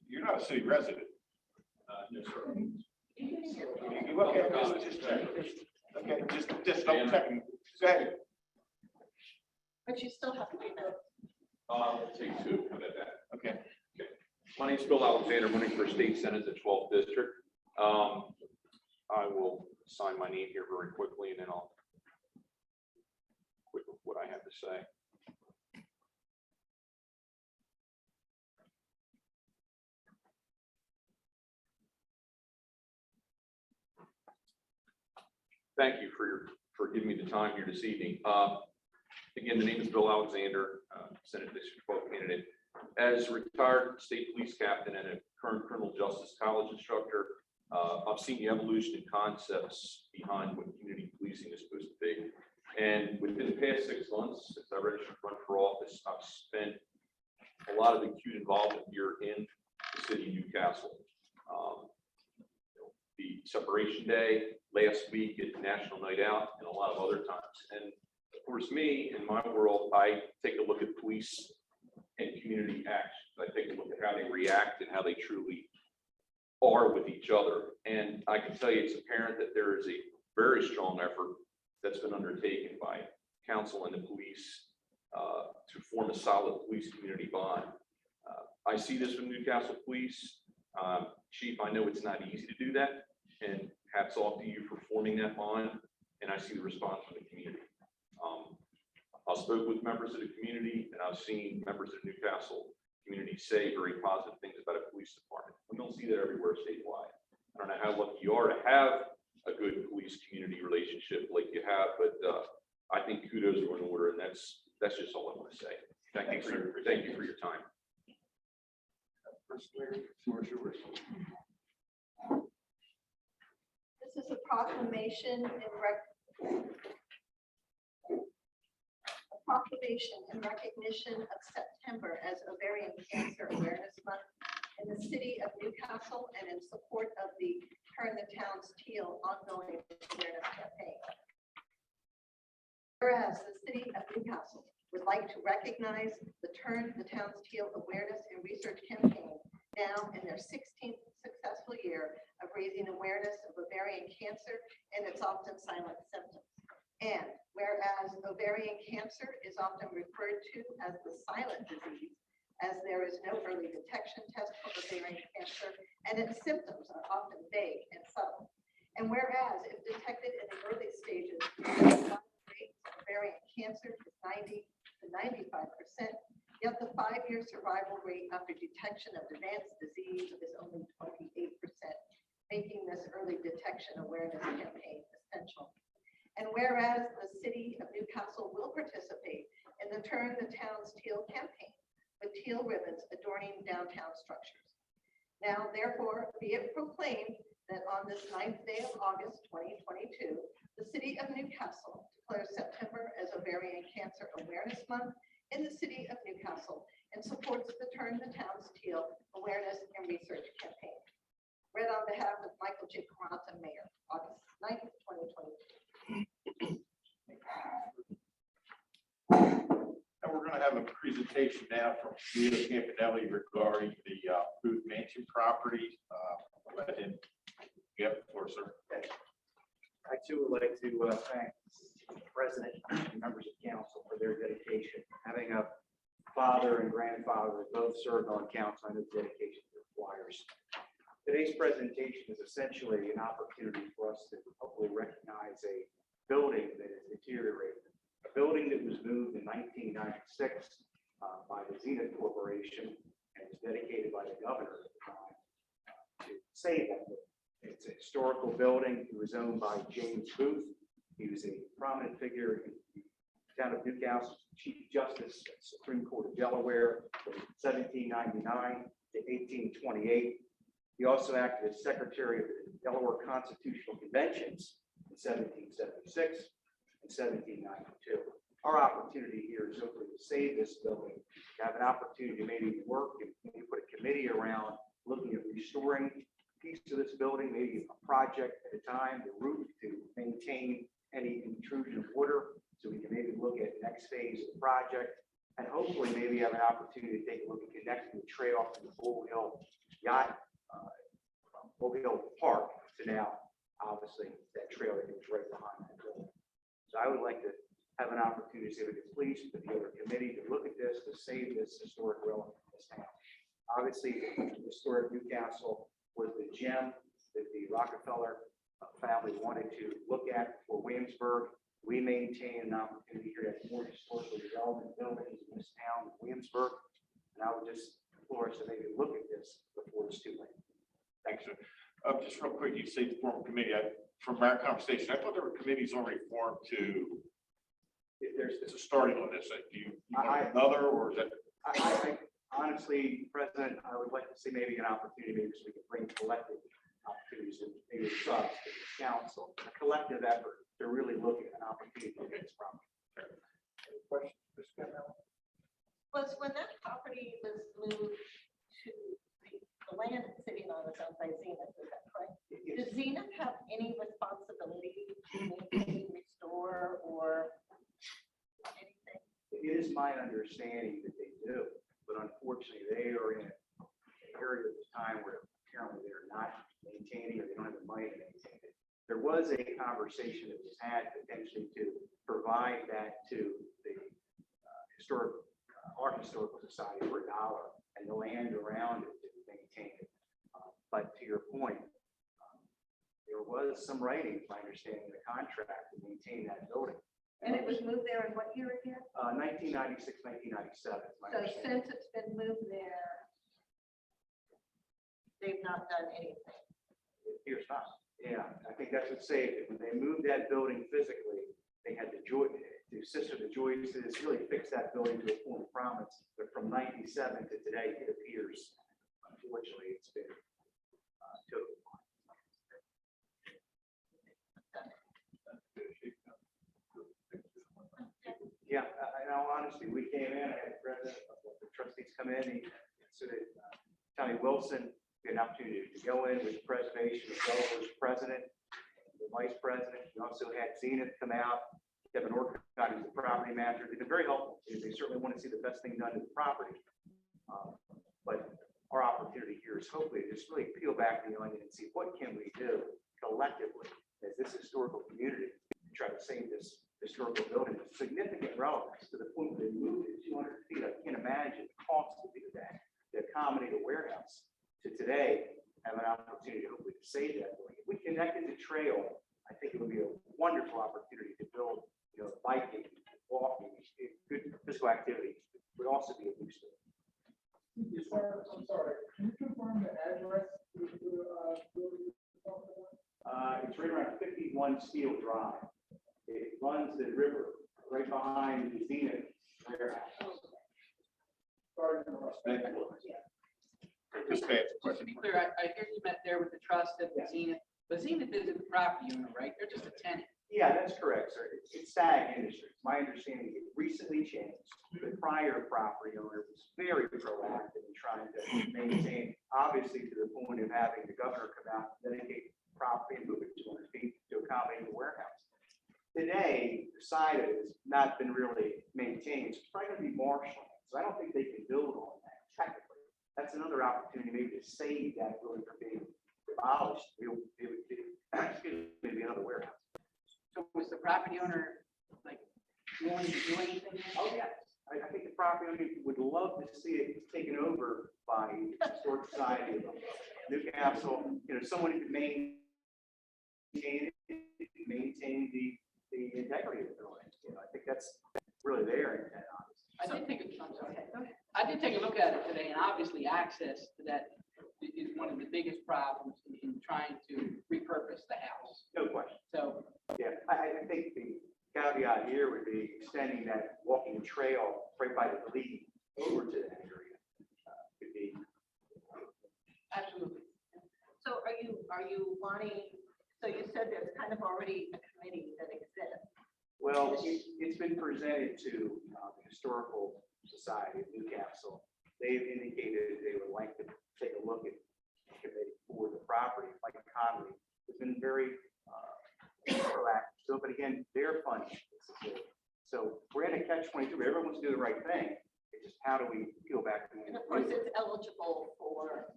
You're not a city resident. No, sir. Okay, just check. Okay, just double checking. Go ahead. But you still have to be there. Take two, how about that? Okay. My name's Bill Alexander, running for state senate, the 12th district. I will sign my name here very quickly, and then I'll quick with what I have to say. Thank you for giving me the time here this evening. Again, the name is Bill Alexander, Senate District 12 candidate. As a retired state police captain and a current criminal justice college instructor, I've seen the evolution and concepts behind what community policing is supposed to be. And within the past 6 months, since I registered to run for office, I've spent a lot of acute involvement here in the city of Newcastle. The Separation Day, last week at National Night Out, and a lot of other times. And of course, me, in my world, I take a look at police and community actions. I take a look at how they react and how they truly are with each other. And I can tell you, it's apparent that there is a very strong effort that's been undertaken by council and the police to form a solid police community bond. I see this from Newcastle Police. Chief, I know it's not easy to do that, and hats off to you for forming that bond, and I see the response from the community. I spoke with members of the community, and I've seen members of the Newcastle community say very positive things about a police department. We don't see that everywhere statewide. I don't know how lucky you are to have a good police community relationship like you have, but I think kudos are in order, and that's just all I want to say. Thank you for your time. This is a proclamation in recognition of September as Ovarian Cancer Awareness Month in the city of Newcastle and in support of the Turn the Town's Teal ongoing awareness campaign. Whereas the city of Newcastle would like to recognize the Turn the Town's Teal Awareness and Research Campaign, now in their 16th successful year of raising awareness of ovarian cancer and its often silent symptoms. And whereas ovarian cancer is often referred to as the silent disease, as there is no early detection test for ovarian cancer, and its symptoms are often vague and subtle. And whereas if detected in the early stages, the rate of ovarian cancer is 90 to 95%, yet the 5-year survival rate after detection of advanced disease is only 28%, making this early detection awareness campaign essential. And whereas the city of Newcastle will participate in the Turn the Town's Teal campaign with teal ribbons adorning downtown structures. Now, therefore, be it proclaimed that on this 9th day of August, 2022, the city of Newcastle declares September as Ovarian Cancer Awareness Month in the city of Newcastle and supports the Turn the Town's Teal Awareness and Research campaign. Read on behalf of Michael J. Caranta, Mayor, August 9th, 2022. And we're going to have a presentation now from Leo Campanelli regarding the Booth Mansion property. Let him get the floor, sir. I too would like to thank the president and members of council for their dedication. Having a father and grandfather that both served on council, I know the dedication requires. Today's presentation is essentially an opportunity for us to hopefully recognize a building that is deteriorating. A building that was moved in 1996 by the Zenith Corporation and was dedicated by the governor at the time to save that building. It's a historical building. It was owned by James Booth. He was a prominent figure in the town of Newcastle, Chief Justice, Supreme Court of Delaware from 1799 to 1828. He also acted as Secretary of the Delaware Constitutional Conventions in 1776 and 1792. Our opportunity here is hopefully to save this building, to have an opportunity to maybe work and maybe put a committee around looking at restoring piece of this building, maybe a project at a time, the roof to maintain any intrusion of water, so we can maybe look at the next phase of the project, and hopefully maybe have an opportunity to take a look at connecting the trail from the Bull Hill Yacht, from Bull Hill Park to now, obviously, that trail that goes right behind that building. So I would like to have an opportunity to see if we can please put together a committee to look at this, to save this historic relic in this town. Obviously, the historic Newcastle was the gem that the Rockefeller family wanted to look at for Williamsburg. We maintain an opportunity here to have more historically relevant buildings in this town, Williamsburg. And I would just implore us to maybe look at this before it's too late. Thanks, sir. Just real quick, you say the form committee. From our conversation, I thought there were committees already formed to. There's starting on this. Do you want another, or is that? I honestly, President, I would like to see maybe an opportunity, maybe so we can bring collective opportunities and maybe subs to the council, a collective effort to really look at an opportunity to get this problem. Any questions, Ms. Campbell? Was when that property was moved to the land that's sitting on is owned by Zenith, is that correct? Does Zenith have any responsibility to maintain, restore, or anything? It is my understanding that they do, but unfortunately, they are in an area of time where apparently they're not maintaining or they don't have the money to maintain it. There was a conversation that was had potentially to provide that to the Art Historical Society for $1 and the land around it to maintain it. But to your point, there was some writing, my understanding, in the contract to maintain that building. And it was moved there in what year again? 1996, 1997. is my So understanding. since it's been moved there, they've not done anything. It appears not. Yeah, I think that's what saved it. When they moved that building physically, they had to Sister the Joyces really fix that building to a point of promise. But from 97 to today, it appears, unfortunately, it's been totally. Yeah, in all honesty, we came in, I had the president, the trustees come in, he considered Tommy Wilson, we had an opportunity to go in with preservation, as well as president, the vice president. We also had Zenith come out, Devin Orcott, who's the property manager. They've been very helpful. They certainly want to see the best thing done to the property. But our opportunity here is hopefully just really peel back the onion and see what can we do collectively as this historical community to try to save this historical building with significant relevance to the point where they moved it 200 feet. I can't imagine the cost to do that, to accommodate a warehouse. To today, have an opportunity hopefully to save that building. If we connected the trail, I think it would be a wonderful opportunity to build, biking, walking, good physical activity would also be a booster. Sir, I'm sorry, can you confirm the address? It's right around 51 Steel Drive. It runs the river right behind the Zenith warehouse. Sorry to interrupt. Just answer the Just to question. be clear, I hear you met there with the trust at the Zenith, but Zenith isn't the property owner, right? They're just a tenant. Yeah, that's correct, sir. It's STAG Industries. My understanding, it recently changed. The prior property owner was very proactive in trying to maintain, obviously to the point of having the governor come out and dedicate property and move it 200 feet to accommodate the warehouse. Today, the side of it has not been really maintained. It's probably going to be marshland. So I don't think they can build on that technically. That's another opportunity maybe to save that building from being demolished. Excuse me, be another warehouse. So was the property owner like willing to do anything? Oh, yes. I think the property owner would love to see it taken over by the Historic Society of Newcastle. Someone who could maintain the integrity of the building. I think that's really their intent, obviously. I did take a look at it today, and obviously access to that is one of the biggest problems in trying to repurpose the house. No question. So, Yeah, I think the caveat here would be extending that walking trail right by the lead over to that area. Could be. absolutely. So are you wanting, so you said there's kind of already a committee that exists. Well, it's been presented to the Historical Society of Newcastle. They've indicated they would like to take a look at the committee for the property. Mike Conley has been very proactive. So, but again, they're funding this. So we're in a catch-22. Everyone wants to do the right thing. It's just how do we peel back? And of course, it's eligible for,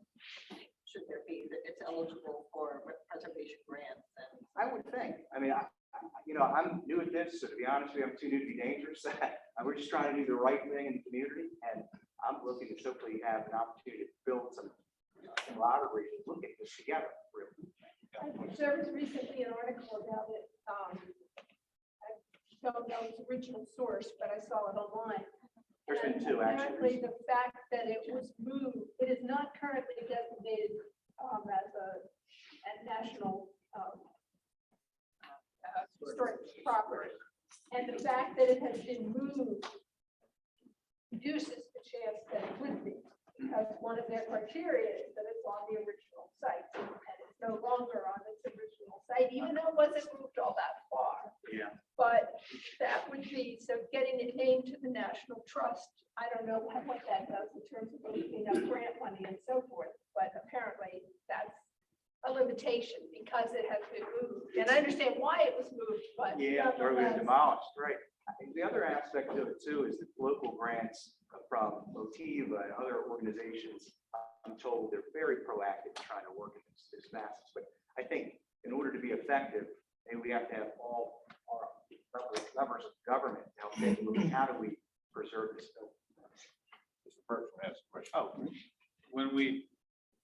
should there be, that it's eligible for preservation grants and. I would think. I mean, I'm new at this, so to be honest with you, I'm too new to be dangerous. We're just trying to do the right thing in the community, and I'm looking to simply have an opportunity to build some camaraderie and look at this together. Really. There was recently an article about it. I don't know its original source, but I saw it online. There's been two, Apparently, actually. the fact that it was moved, it is not currently designated as a national historic property. And the fact that it has been moved reduces the chance that it would be, because one of their criteria is that it's on the original site, and it's no longer on its original site, even though it wasn't moved all that far. Yeah. But that would be, so getting it named to the National Trust, I don't know what that does in terms of opening up grant money and so forth, but apparently that's a limitation because it has been moved. And I understand why it was moved, but. Yeah, or nonetheless- been demolished, right. I think the other aspect of it too is that local grants from Motiva and other organizations, I'm told they're very proactive in trying to work in this facets. But I think in order to be effective, maybe we have to have all our levers of government to help take a look at how do we preserve this building. Mr. Burke has a question. Oh, when we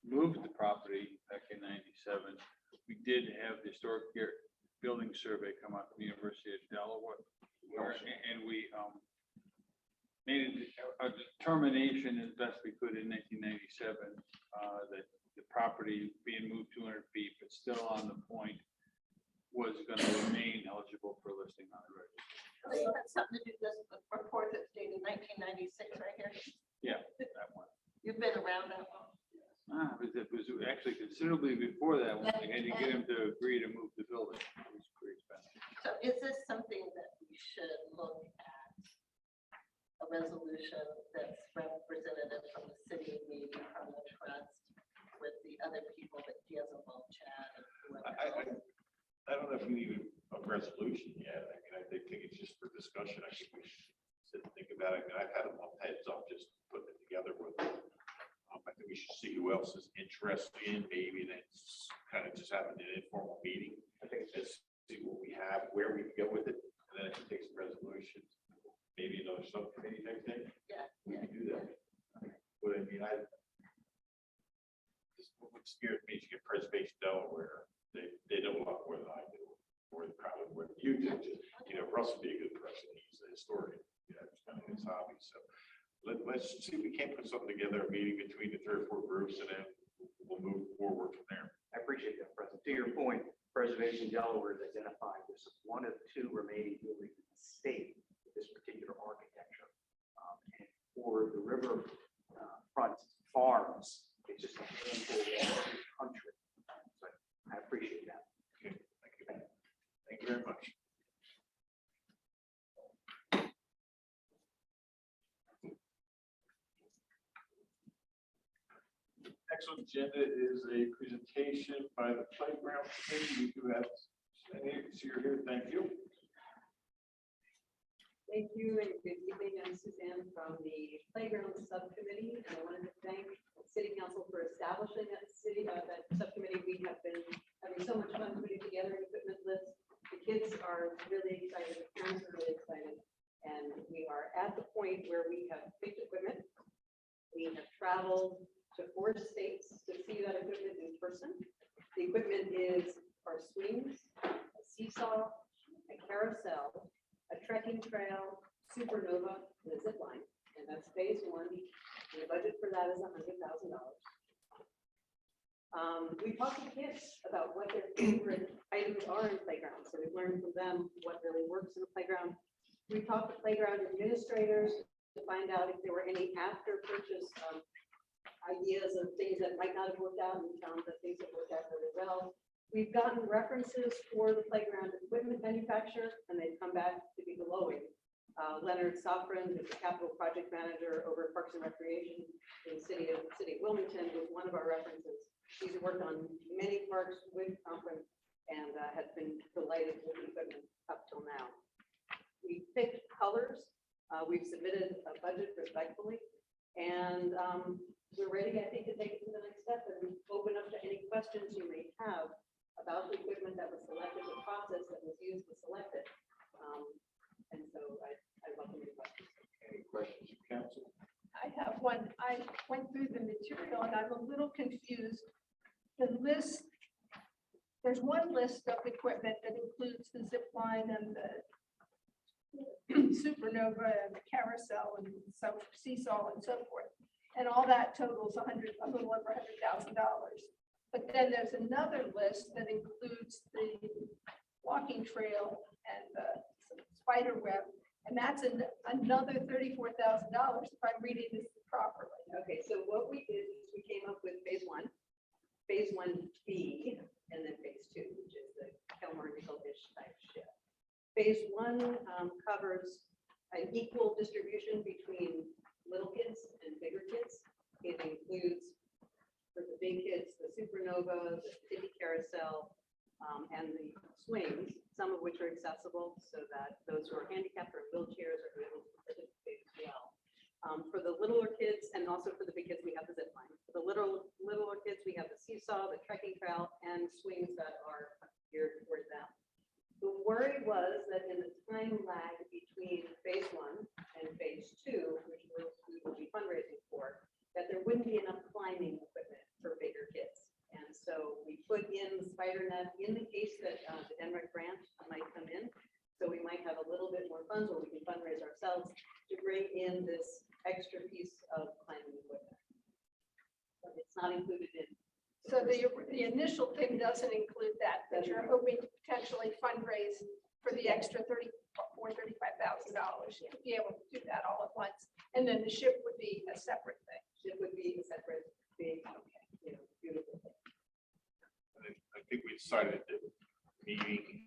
moved the property back in '97, we did have the historic building survey come out from the University of Delaware. And we made a determination as best we could in 1997 that the property being moved 200 feet, but still on the point, was going to remain eligible for listing on the registry. They had something to do with this report that's dated 1996 right here. Yeah, that one. You've been around that long. It was actually considerably before that one. They had to get him to agree to move the building. It was pretty expensive. So is this something that we should look at? A resolution that's representative from the city, maybe from the trust, with the other people that Diaz and Chad and whoever. I don't know if we need to resolution yet. I mean, I think it's just for discussion. I think we should sit and think about it. I mean, I've had a month heads up just putting it together with. I think we should see who else is interested in, maybe then kind of just having an informal meeting. I think just see what we have, where we can go with it, and then if it takes some resolutions, maybe another subcommittee type thing. Yeah. We can do that. But I mean, just what scares me is you get Preservation Delaware. They know a lot more than I do, more than probably what you do. Just, Russ would be a good person. He's a historian. It's kind of his hobby. So let's see if we can't put something together, a meeting between the 3 or 4 groups, and then we'll move forward from there. I appreciate that, President. To your point, Preservation Delaware has identified this as one of 2 remaining buildings in the state with this particular architecture. And for the river front farms, it's just a handful of the country. So I appreciate that. Okay, thank you. Thank you very much. Next on the agenda is a presentation by the Playground Committee. We do have you're here. Thank you. Thank you, and good evening. I'm Suzanne from the Playground Subcommittee, and I wanted to thank City Council for establishing that subcommittee. We have been having so much fun putting together an equipment list. The kids are really excited, the parents are really excited, and we are at the point where we have picked equipment. We have traveled to 4 states to see that equipment in person. The equipment is our swings, a seesaw, a carousel, a trekking trail, Supernova, and a zip line, and that's phase 1. The budget for that is $100,000. We talked to kids about what their favorite items are in playgrounds, so we've learned from them what really works in the playground. We talked to playground administrators to find out if there were any after-purchase ideas of things that might not have worked out, and we found that things have worked out really well. We've gotten references for the playground equipment manufacturer, and they've come back to be glowing. Leonard Sofrin, who's the capital project manager over Parks and Recreation in the city of Wilmington, was one of our references. He's worked on many parks with conference and has been delighted with the equipment up till now. We picked colors. We've submitted a budget respectfully, and we're ready, I think, to take it to the next step and open up to any questions you may have about the equipment that was selected, the process that was used to select it. And so I welcome your questions. Any questions from council? I have one. I went through the material and I'm a little confused. The list, there's one list of equipment that includes the zip line and the Supernova and the carousel and some seesaw and so forth. And all that totals a little over $100,000. But then there's another list that includes the walking trail and the spider web, and that's another $34,000 if I'm reading this properly. Okay, so what we did is we came up with phase 1, phase 1B, and then phase 2, which is the Kelmar Nickel-ish type ship. Phase 1 covers an equal distribution between little kids and bigger kids. It includes, for the big kids, the Supernova, the Kiddie Carousel, and the swings, some of which are accessible so that those who are handicapped or in wheelchairs are able to participate as well. For the littler kids and also for the big kids, we have the zip line. For the littler kids, we have the seesaw, the trekking trail, and swings that are geared toward them. The worry was that in the time lag between phase 1 and phase 2, which we will be fundraising for, that there wouldn't be enough climbing equipment for bigger kids. And so we put in the spider net in the case that the NREC grant might come in. So we might have a little bit more funds, or we can fundraise ourselves to bring in this extra piece of climbing equipment. But it's not included in. So the initial thing doesn't include that you're hoping to potentially fundraise for the extra $35,000 to be able to do that all at once. And then the ship would be a separate thing. It would be a separate big, beautiful thing. I think we decided that meeting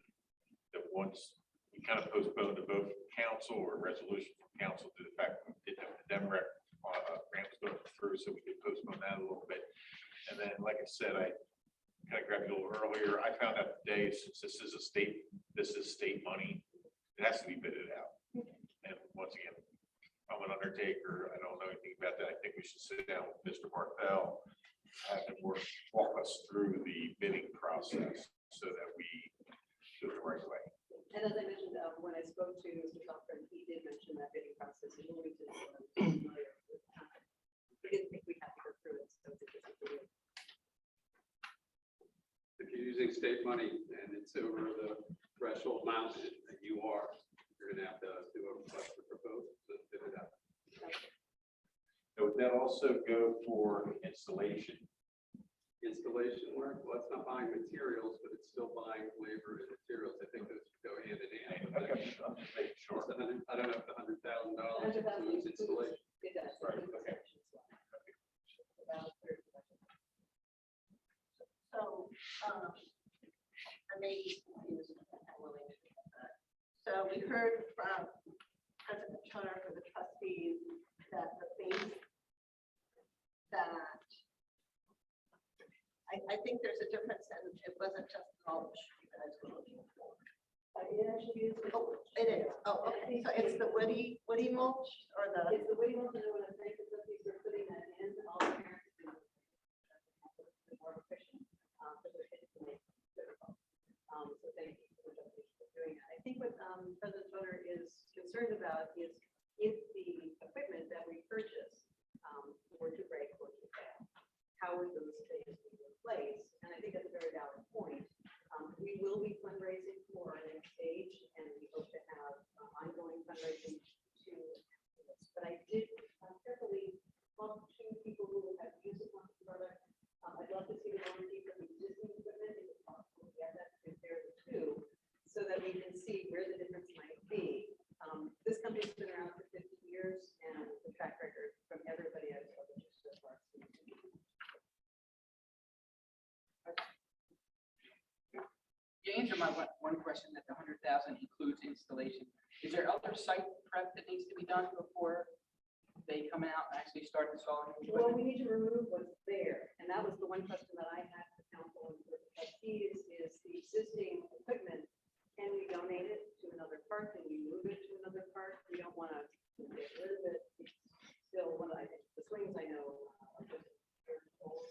that once we kind of postponed the vote from council or resolution from council to the fact that we didn't have the DEMREC grant was going through, so we could postpone that a little bit. And then, like I said, I kind of grabbed it a little earlier. I found out today, since this is a state this is state money. It has to be bidded out. And once again, I'm an undertaker. I don't know anything about that. I think we should sit down with Mr. Martell, have him walk us through the bidding process so that we do it the right way. And as I mentioned, when I spoke to Mr. Cochran, he did mention that bidding process in Wilmington. We didn't think we had to go through it, so it's interesting to do. If you're using state money and it's over the threshold amount that you are, you're gonna have to do a request for proposal to bid it out. So would that also go for installation? Installation work, well, it's not buying materials, but it's still buying labor and materials. I think those go hand in hand. Okay, I'm just making sure. I don't know if the $100,000 $100,000 includes installation. It does. Right, okay. About 30. So, I may be confused, I'm willing to do that. So we heard from President Turner for the trustees that the base, that I think there's a difference, and it wasn't just mulch you guys were looking for. It actually is. Oh, it is. Oh, okay. So it's the woody mulch or the. It's the way most of them, when I think the trustees are putting that in, all the parents do. More efficient, for their kids to make difficult. So thank you for the trustees for doing that. I think what President Turner is concerned about is if the equipment that we purchase were to break or to fail, how would those things be replaced? And I think that's a very valid point. We will be fundraising for our next stage, and we hope to have ongoing fundraising to this. But I did carefully talk to people who have used the product. I'd love to see the warranty for the existing equipment, if it's possible to get that to compare the two, so that we can see where the difference might be. This company's been around for 50 years, and the track record from everybody I've spoken to so far. You answered my one question that the 100,000 includes installation. Is there other site prep that needs to be done before they come out and actually start installing? Well, we need to remove what's there, and that was the one question that I had for council and for the trustees, is the existing equipment, can we donate it to another park? Can we move it to another park? We don't want to get rid of it. It's still one of, I think, the swings I know are just very old.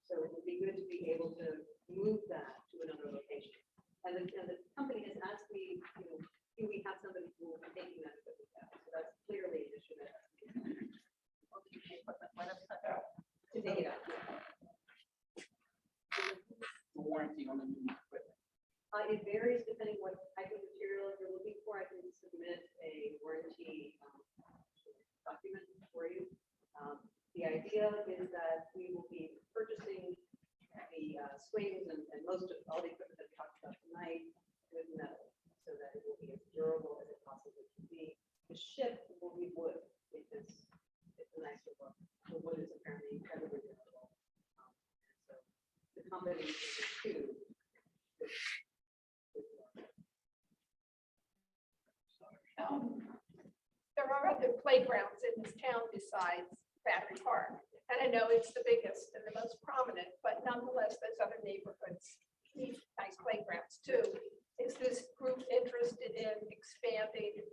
So it would be good to be able to move that to another location. And the company has asked me, do we have somebody who will be taking that equipment out? So that's clearly an issue that has to be addressed. To take it out. The warranty on the new equipment. It varies depending what type of material you're looking for. I can submit a warranty document for you. The idea is that we will be purchasing the swings and most of all the equipment that we talked about tonight with metal, so that it will be as durable as it possibly can be. The ship will be wood, because it's a nicer look. The wood is apparently incredibly durable. So the combination of the two. There are other playgrounds in this town besides Battery Park. And I know it's the biggest and the most prominent, but nonetheless, there's other neighborhoods, need nice playgrounds too. Is this group interested in expanding?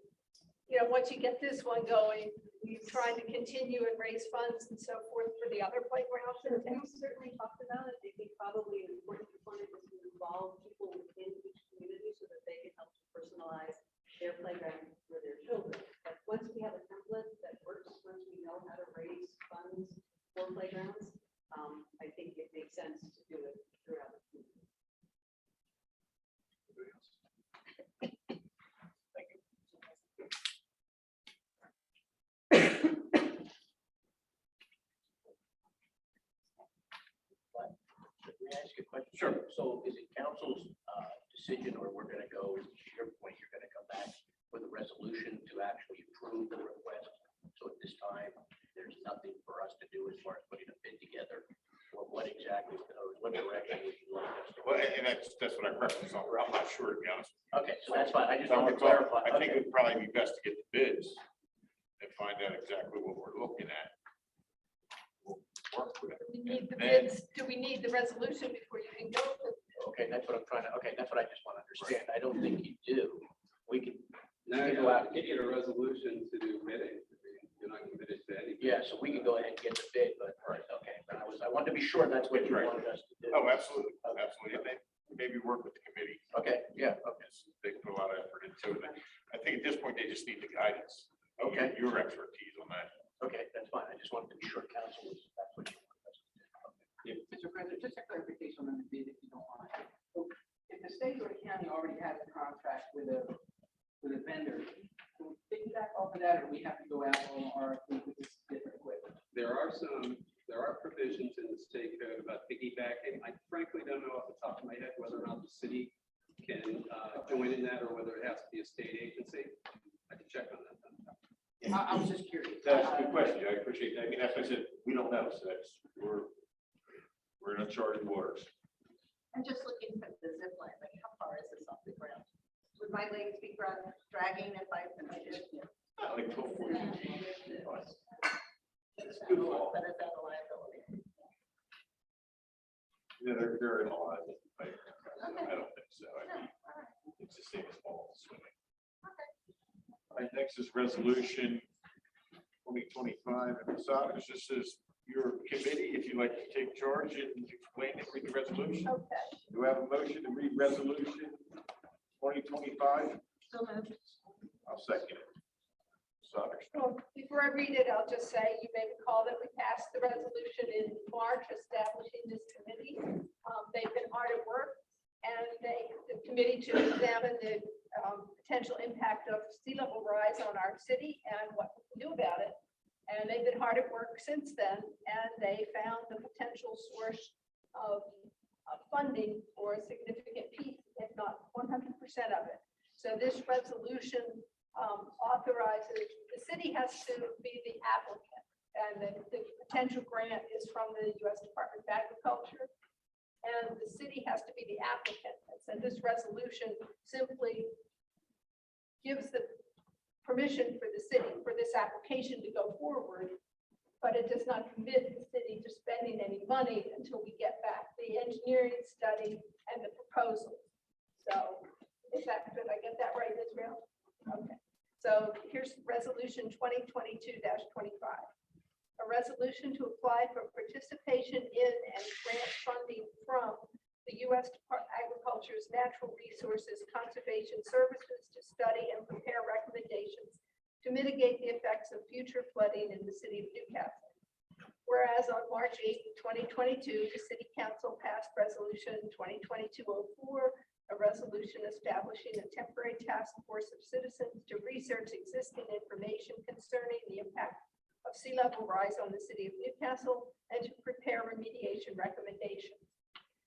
Once you get this one going, you're trying to continue and raise funds and so forth for the other playgrounds in town? We've certainly talked about it. I think probably an important component is to involve people within each community so that they can help to personalize their playground for their children. But once we have a template that works, once we know how to raise funds for playgrounds, I think it makes sense to do it throughout the community. May I ask you a question? Sure. So is it council's decision, or we're going to go, to your point, you're going to come back with a resolution to actually approve the request? So at this time, there's nothing for us to do as far as putting a bid together? Or what exactly, or what direction would you like us to? Well, and that's what I referenced on, I'm not sure, to be honest. Okay, so that's fine. I just So want to clarify. I think Okay. it would probably be best to get the bids and find out exactly what we're looking at. We'll work with it. We need the And then- bids. Do we need the resolution before you can go? Okay, that's what I'm trying to, okay, that's what I just want to understand. I don't think you do. We could, Now you you go have out to get a resolution to do bidding. I mean, you're not committed to anything. yeah, so we can go ahead and get the bid, but, okay, but I wanted to be sure that's what you Right. wanted us to do. Oh, absolutely, absolutely. And maybe work with the committee. Okay, yeah, okay. They put a lot of effort into it. I think at this point, they just need the guidance. Okay. Your expertise on that. Okay, that's fine. I just wanted to be sure council was, that's what you wanted us to do. Mr. President, just a clarification on the bid, if you don't mind. So if the state or the county already has a contract with a vendor, can we piggyback off of that, or we have to go out on RFP with this different equipment? There are provisions in the state code about piggybacking. I frankly don't know off the top of my head whether or not the city can join in that or whether it has to be a state agency. I can check on that. I was just curious. That's a good question. I appreciate that. I mean, that's what I said, we don't know, so that's, we're in uncharted waters. I'm just looking for the zip line, like how far is this off the ground? Would my legs be dragging if I did? Like 12, 40 feet. It's good, but is that a liability? Yeah, they're in a lot. I don't think so. I mean, it's the same as ball swimming. All right, next is resolution 2025. And Saunders, this is your committee. If you'd like to take charge and explain it, read the resolution. Okay. Do I have a motion to read resolution 2025? So moved. I'll second it. Saunders. Well, before I read it, I'll just say, you may recall that we passed the resolution in March establishing this committee. They've been hard at work, and the committee to examine the potential impact of sea level rise on our city and what we can do about it. And they've been hard at work since then, and they found the potential source of funding for a significant piece, if not 100% of it. So this resolution authorizes, the city has to be the applicant, and the potential grant is from the U.S. Department of Agriculture, and the city has to be the applicant. And so this resolution simply gives the permission for the city for this application to go forward, but it does not commit the city to spending any money until we get back the engineering study and the proposal. So is that, did I get that right, Israel? Okay. So here's resolution 2022-25. A resolution to apply for participation in and grant funding from the U.S. Department of Agriculture's Natural Resources Conservation Services to study and prepare recommendations to mitigate the effects of future flooding in the city of Newcastle. Whereas on March 8, 2022, the City Council passed Resolution 2022-04, a resolution establishing a temporary task force of citizens to research existing information concerning the impact of sea level rise on the city of Newcastle and to prepare remediation recommendations.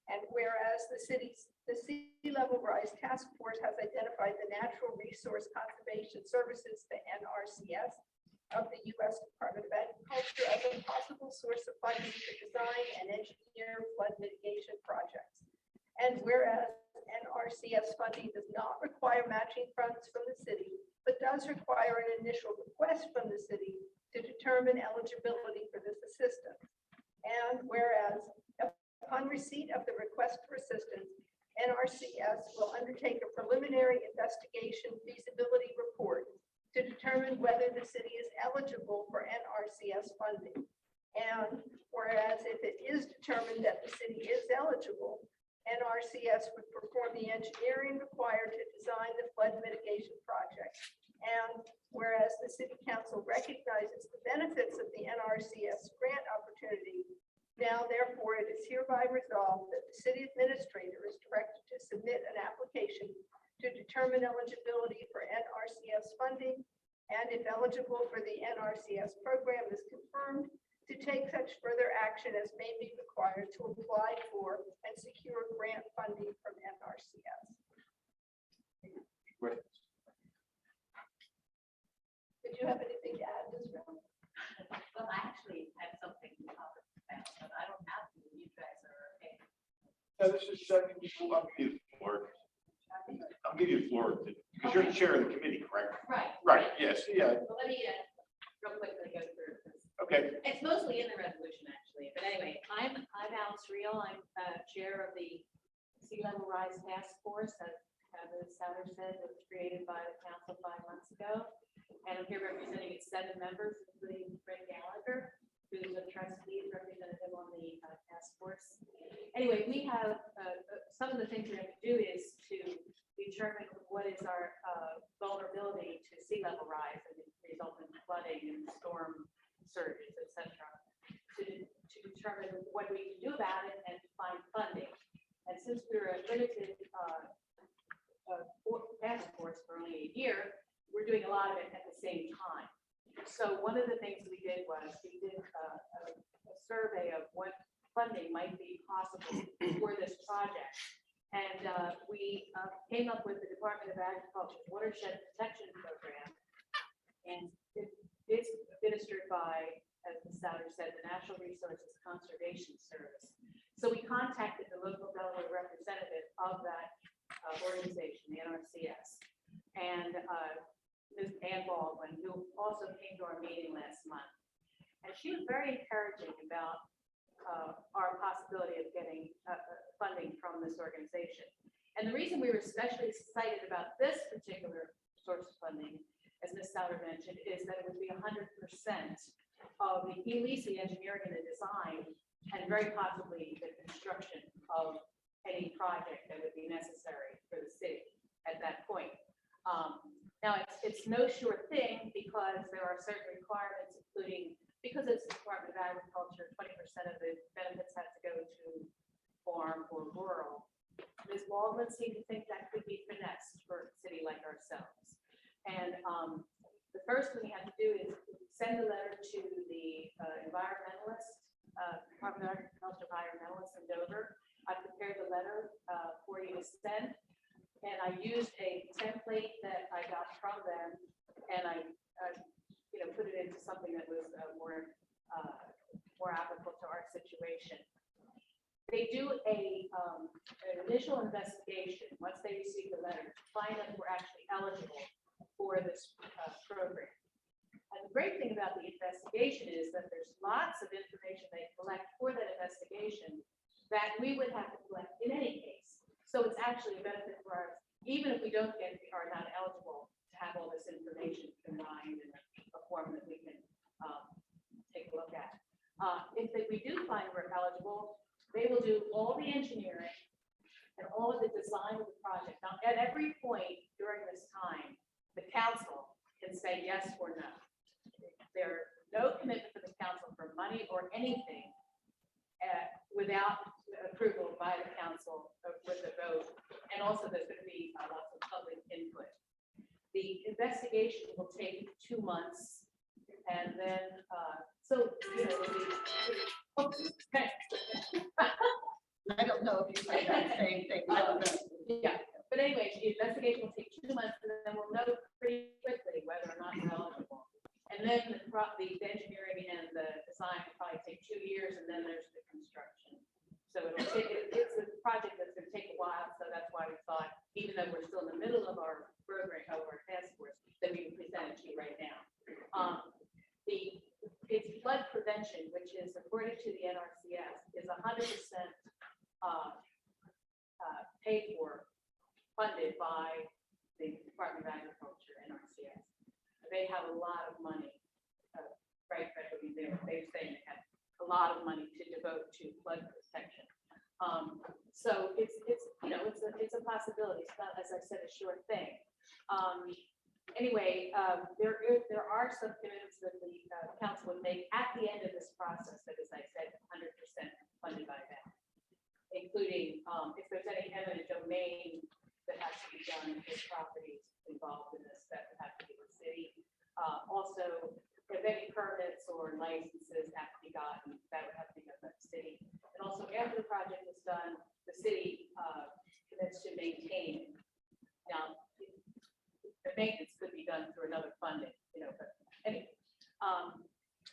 And whereas the sea level rise task force has identified the Natural Resource Conservation Services, the NRCS, of the U.S. Department of Agriculture as a possible source of funding to design and engineer flood mitigation projects. And whereas NRCS funding does not require matching funds from the city, but does require an initial request from the city to determine eligibility for this assistance. And whereas upon receipt of the request for assistance, NRCS will undertake a preliminary investigation feasibility report to determine whether the city is eligible for NRCS funding. And whereas if it is determined that the city is eligible, NRCS would perform the engineering required to design the flood mitigation project. And whereas the City Council recognizes the benefits of the NRCS grant opportunity, now therefore it is hereby resolved that the city administrator is directed to submit an application to determine eligibility for NRCS funding, and if eligible for the NRCS program is confirmed, to take such further action as may be required to apply for and secure grant funding from NRCS. Questions? Did you have anything to add, Israel? Well, I actually had something to talk about, but I don't have to. You guys are okay. This is second. I'll give you the floor. I'll give you the floor because you're the chair of the committee, correct? Right. Right. Yes. Yeah. Well, let me real quickly go through this. Okay. It's mostly in the resolution, actually. But anyway, I'm Alice Reel. I'm chair of the Sea Level Rise Task Force, as as Souter said, was created by the council 5 months ago. And I'm here representing its 7 members, including Fred Gallagher, who's a trustee representative on the task force. Anyway, we have, some of the things we have to do is to determine what is our vulnerability to sea level rise and the resultant flooding and storm surges, et cetera, to determine what we can do about it and to find funding. And since we're a limited task force for only a year, we're doing a lot of it at the same time. So one of the things we did was we did a survey of what funding might be possible for this project. And we came up with the Department of Agriculture Watershed Protection Program. And it's administered by, as Ms. Souter said, the Natural Resources Conservation Service. So we contacted the local Delaware representative of that organization, the NRCS, and Ms. Ann Baldwin, who also came to our meeting last month. And she was very encouraging about our possibility of getting funding from this organization. And the reason we were especially excited about this particular source of funding, as Ms. Souter mentioned, is that it would be 100% of the ELISI engineering and the design, and very possibly the construction of any project that would be necessary for the city at that point. Now, it's no sure thing because there are certain requirements, including, because it's the Department of Agriculture, 20% of the benefits have to go to farm or rural. Ms. Baldwin seemed to think that could be finessed for a city like ourselves. And the first thing we have to do is send a letter to the environmentalist, Department of Agriculture environmentalist in Dover. I prepared the letter for you to send. And I used a template that I got from them, and I put it into something that was more applicable to our situation. They do an initial investigation once they receive the letter to find out if we're actually eligible for this program. And the great thing about the investigation is that there's lots of information they collect for that investigation that we would have to collect in any case. So it's actually a benefit for us, even if we don't are not eligible, to have all this information combined in a form that we can take a look at. If we do find we're eligible, they will do all the engineering and all of the design of the project. Now, at every point during this time, the council can say yes or no. There's no commitment for the council for money or anything without approval by the council with a vote. And also there's going to be lots of public input. The investigation will take 2 months. And then, I don't know if you said that same thing. I don't know. Yeah, but anyway, the investigation will take 2 months, and then we'll know pretty quickly whether or not we're eligible. And then the engineering and the design will probably take 2 years, and then there's the construction. So it's a project that's going to take a while, so that's why we thought, even though we're still in the middle of our program, of our task force, that we would present it to you right now. It's flood prevention, which is, according to the NRCS, is 100% paid for, funded by the Department of Agriculture, NRCS. They have a lot of money, right, they're saying they have a lot of money to devote to flood protection. So it's a possibility. It's not, as I said, a sure thing. Anyway, there are some commitments that the council would make at the end of this process that, as I said, 100% funded by them, including if there's any eminent domain that has to be done with properties involved in this, that would have to be the city. Also, if any permits or licenses have to be gotten, that would have to be done by the city. And also, after the project is done, the city commits to maintain it. Now, the maintenance could be done through another funding, but anyway.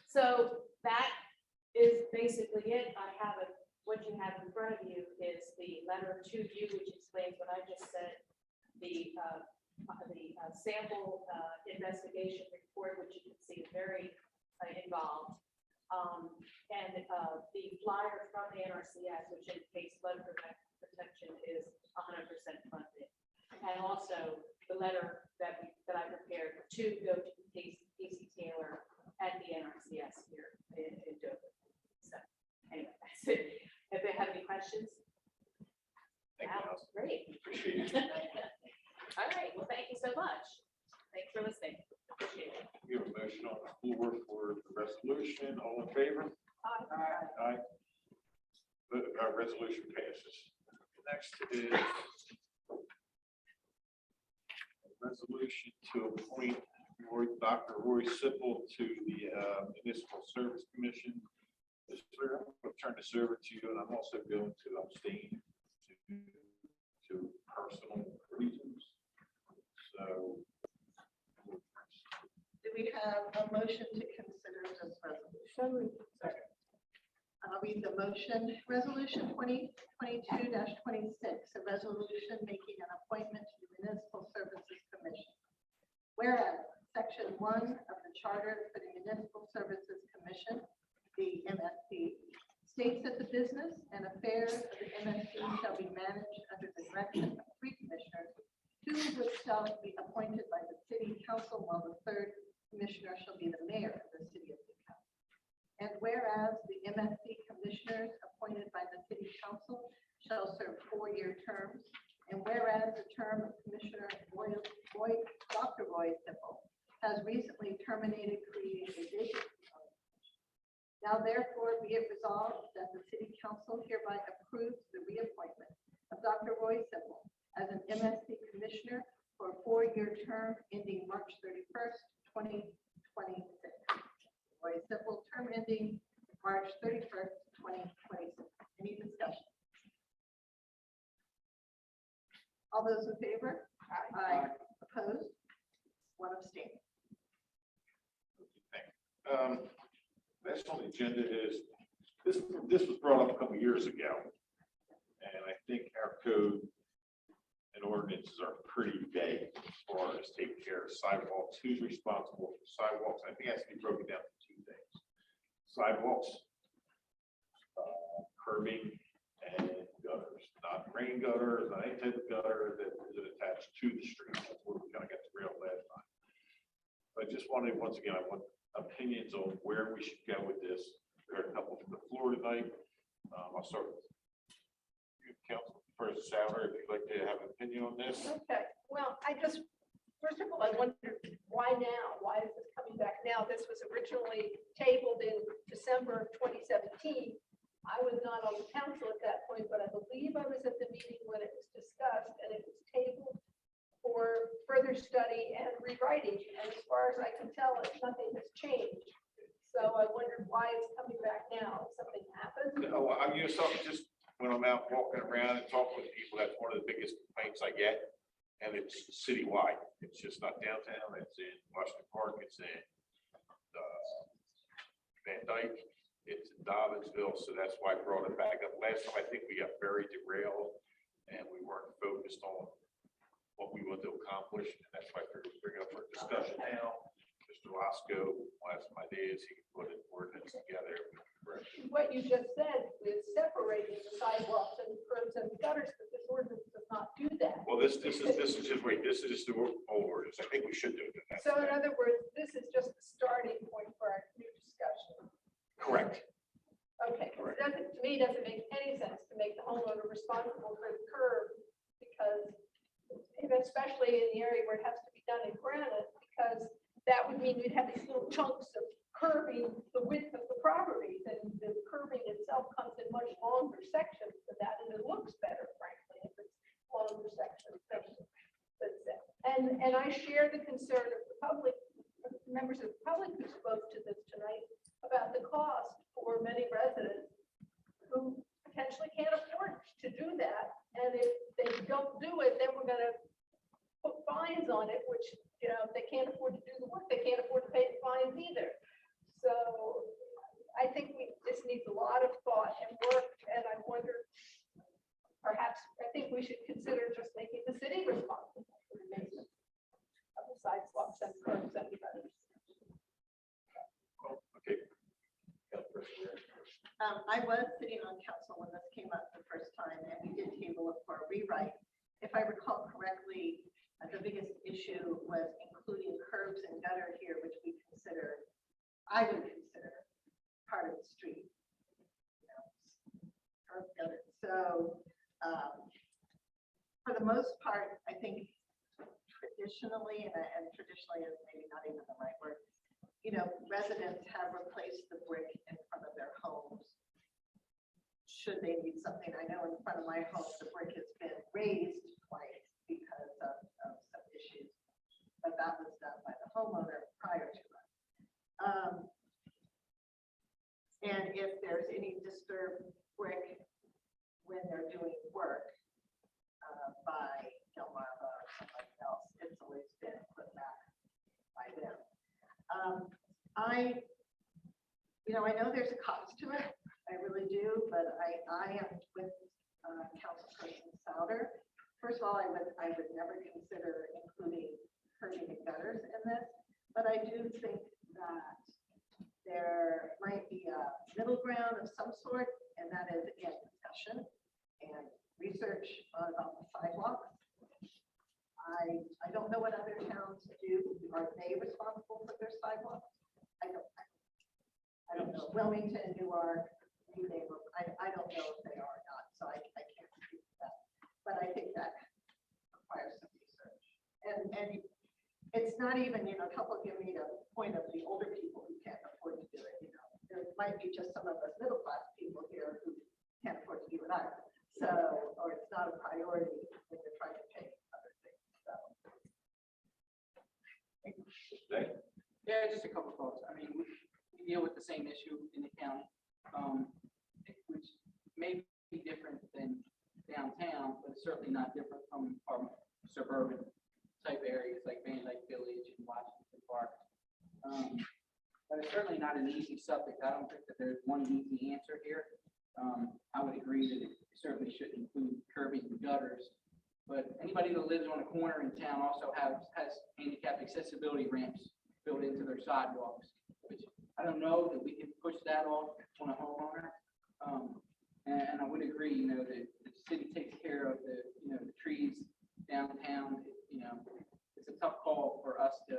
So that is basically it. What you have in front of you is the letter to you, which explains what I just said. The sample investigation report, which you can see is very involved. And the flyer from the NRCS, which indicates flood protection, is 100% funded. And also the letter that I prepared to go to Casey Taylor at the NRCS here in Dover. So anyway, that's it. If they have any questions? Thank you, Wow, Allison. great. Appreciate it. All right, well, thank you so much. Thanks for listening. Appreciate it. We have a motion on the floor for the resolution. All in favor? Aye. Resolution passes. Next is a resolution to appoint Dr. Roy Sipple to the Municipal Service Commission. Mr. Clear, I'm going to turn this over to you, and I'm also going to abstain to personal reasons. So. Do we have a motion to consider this resolution? I'll read the motion. Resolution 2022-26, a resolution making an appointment to the Municipal Services Commission. Whereas Section 1 of the Charter for the Municipal Services Commission, the MSC, states that the business and affairs of the MSC shall be managed under the direction of 3 commissioners, 2 of which shall be appointed by the City Council, while the 3rd commissioner shall be the mayor of the City of Newcastle. And whereas the MSC commissioners appointed by the City Council shall serve 4-year terms, and whereas the term of Commissioner Dr. Roy Sipple has recently terminated, creating a vacancy. Now therefore be it resolved that the City Council hereby approves the reappointment of Dr. Roy Sipple as an MSC commissioner for a 4-year term ending March 31st, 2026. Roy Sipple, term ending March 31st, 2026. Any discussion? All those in favor? Aye. Opposed? 1 abstain. Next on the agenda is, this was brought up a couple years ago. And I think our code and ordinances are pretty vague as far as taking care of sidewalks, who's responsible for sidewalks. I think it has to be broken down to 2 things. Sidewalks, curbing, and gutters, not rain gutters, not any type of gutter that is attached to the street. That's where we kind of got derailed last time. I just wanted, once again, I want opinions on where we should go with this. We heard a couple from the floor tonight. I'll start with you, Council President Sauer, if you'd like to have an opinion on this. Okay, well, first of all, I wondered why now? Why is this coming back now? This was originally tabled in December of 2017. I was not on the council at that point, but I believe I was at the meeting when it was discussed, and it was tabled for further study and rewriting. And as far as I can tell, nothing has changed. So I wondered why it's coming back now. Something happened? No, I'm just when I'm out walking around and talking with people, that's one of the biggest complaints I get. And it's citywide. It's just not downtown. It's in Washington Park. It's in Van Dyke. It's in Dobbinsville. So that's why I brought it back up. Last time, I think we got very derailed and we weren't focused on what we want to accomplish. And that's why I figured we'd bring it up for discussion now. Mr. Roscoe, last my days, he can put an ordinance together. What you just said is separating the sidewalks and curbs and gutters, but this ordinance does not do that. Well, this is just the old ordinance. I think we should do it. So in other words, this is just the starting point for our new discussion. Correct. Okay, it doesn't, to me, it doesn't make any sense to make the homeowner responsible for the curb, because, and especially in the area where it has to be done in granite, because that would mean we'd have these little chunks of curbing the width of the property, and the curbing itself comes in much longer sections than that, and it looks better, frankly, if it's longer sections. And I share the concern of the public, members of the public who spoke to this tonight, about the cost for many residents who potentially can't afford to do that. And if they don't do it, then we're going to put fines on it, which, you know, if they can't afford to do the work, they can't afford to pay the fines either. So I think this needs a lot of thought and work, and I wonder, perhaps, I think we should consider just making the city responsible for the maintenance of the sidewalks and curbs and gutters. Okay. I was sitting on council when this came up the first time, and we did table it for a rewrite. if I recall correctly, the biggest issue was including curbs and gutter here, which I would consider part of the street. You know, curb gutter. So, for the most part, I think traditionally, and traditionally is maybe not even the right word, you know, residents have replaced the brick in front of their homes. Should they need something, I know in front of my home, the brick has been raised twice because of some issues, but that was done by the homeowner prior to us. And if there's any disturbed brick when they're doing work by Delmarva or somebody else, it's always been put back by them. I know there's a cost to it, I really do, but I am with Councilperson Souter. First of all, I would never consider including curbing and gutters in this, but I do think that there might be a middle ground of some sort, and that is, again, discussion and research about the sidewalks. I don't know what other towns do. Are they responsible for their sidewalks? I don't know. Wilmington, Newark, New Neighbor, I don't know if they are or not, so I can't speak to that. But I think that requires some research. And it's not even, a couple give me the point of the older people who can't afford to do it, There might be just some of us middle class people here who can't afford to do it either. So, or it's not a priority when you're trying to pay other things, so. Yeah, just a couple thoughts. I mean, we deal with the same issue in the county, which may be different than downtown, but it's certainly not different from our suburban type areas like Van Dyke Village and Washington Park. But it's certainly not an easy subject. I don't think that there's one easy answer here. I would agree that it certainly should include curbing and gutters, but anybody that lives on a corner in town also has handicap accessibility ramps built into their sidewalks, which I don't know that we can push that off on a homeowner. And I would agree, that the city takes care of the trees downtown. It's a tough call for us to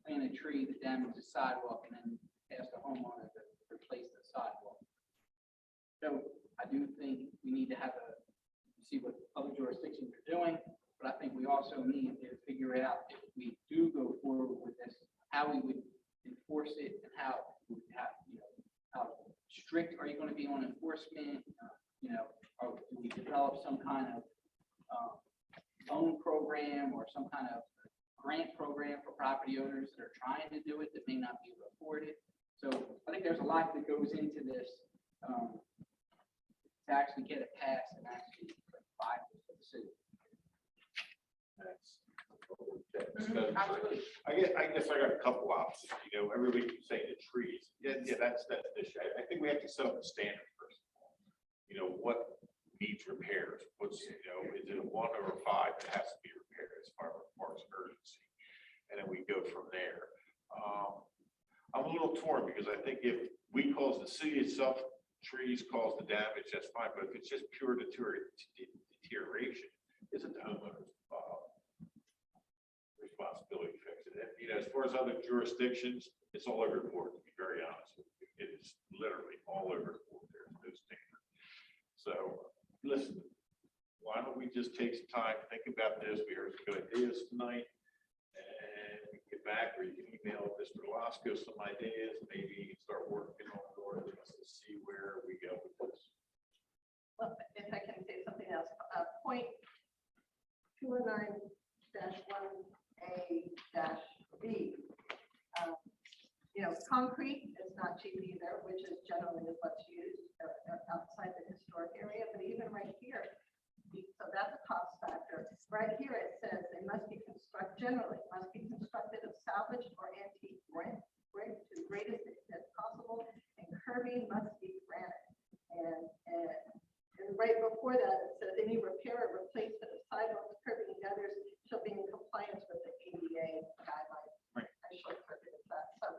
plant a tree that damages the sidewalk and then ask the homeowner to replace the sidewalk. So I do think we need to see what other jurisdictions are doing, but I think we also need to figure out if we do go forward with this, how we would enforce it and how strict are you going to be on enforcement? Or do we develop some kind of loan program or some kind of grant program for property owners that are trying to do it that may not be afforded? So I think there's a lot that goes into this to actually get it passed and actually provide it for the city. I guess I got a couple options, everybody keeps saying the trees. Yeah, that's the issue. I think we have to set up a standard first. What needs repairs? What's, is it a 1 or a 5 that has to be repaired as far as urgency? And then we go from there. I'm a little torn because I think if we cause the city itself, trees cause the damage, that's fine. But if it's just pure deterioration, isn't the homeowner's responsibility to fix it? And, as far as other jurisdictions, it's all over the board, to be very honest with you. It is literally all over the board. There's no standard. So listen, why don't we just take some time, think about this? We heard some good ideas tonight, and we can get back, or you can email Mr. Lasco some ideas, maybe start working on it to see where we go with this. Well, if I can say something else, point 209-1A-B. Concrete is not cheap either, which is generally what's used outside the historic area, but even right here. So that's a cost factor. Right here it says they must be constructed of salvaged or antique brick to the greatest extent possible, and curbing must be granite. And right before that, it says any repair or replacement of sidewalks, curbing, and gutters shall be in compliance with the ADA guidelines. Right. I short-circuited that. So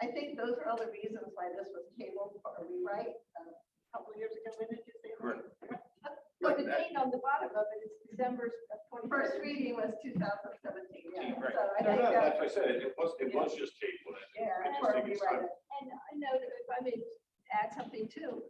I think those are all the reasons why this was tabled for a rewrite a couple of years ago. When did you say? Correct. But the date on the bottom of it is December of 20. First reading was 2017, yeah. Right. So I No, think no, that, that's what I said, it was just tabled. yeah, I just or think it's rewrite time. it. And I know that if I may add something too,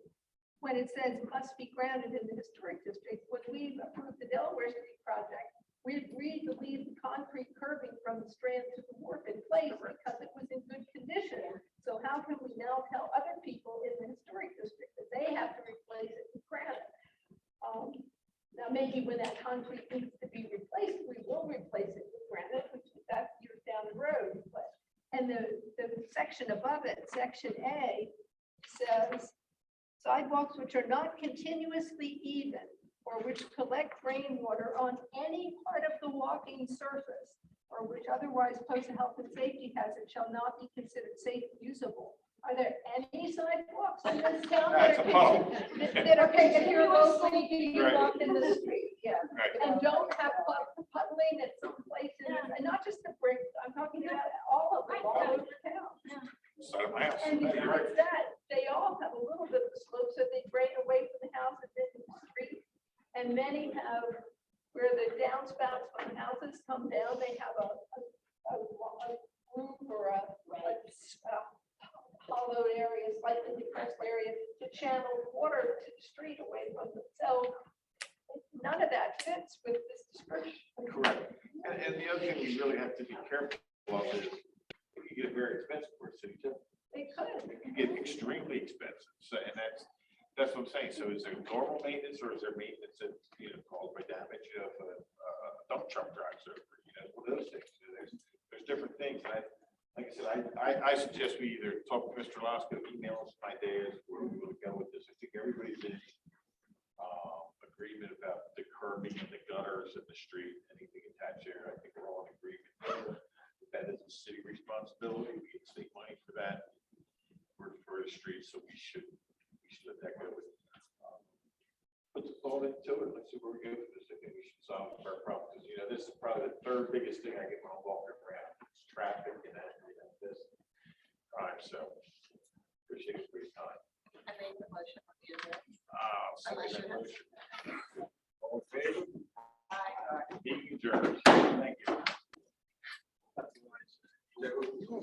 when it says must be grounded in the historic district, when we approved the Delaware Street project, we agreed to leave the concrete curbing from the Strand to the wharf in place because it was in good condition. So how can we now tell other people in the historic district that they have to replace it with granite? Now, maybe when that concrete needs to be replaced, we will replace it with granite, which that's years down the road, but. And the section above it, section A, says sidewalks which are not continuously even or which collect rainwater on any part of the walking surface or which otherwise pose a health and safety hazard shall not be considered safe and usable. Are there any sidewalks in this town That's a poem. that are continuously being Right. walked in the street? Yeah. Right. And don't have puddling at some places, and not just the bricks, I'm talking about all of them, all over town. Side of my house. And Yeah, you're right. besides that, they all have a little bit of a slope, so they drain away from the house and into the street. And many have, where the downspouts from the houses come down, they have a roof or a hollowed area, slightly depressed area to channel water to the street away from them. So none of that fits with this description. Correct. And the other thing we really have to be careful of is you get very expensive for a city too. They could. You get extremely expensive. So, and that's what I'm saying. So is there normal maintenance or is there maintenance that, caused by damage of a dump truck drives over, one of those things. So there's different things. And like I said, I suggest we either talk to Mr. Lasko, email us my ideas, where we want to go with this. I think everybody's in agreement about the curbing and the gutters in the street, anything attached there. I think we're all in agreement. That is a city responsibility. We get state money for that, for the streets, so we should let that go. Put the thought into it. Let's see where we go with this. I think we should solve our problem, because this is probably the third biggest thing I get when I'm walking around. It's traffic and that, this crime. So appreciate everybody's time. I made the motion. Second Unless you have- motion. All in favor? Meeting adjourned. Thank you.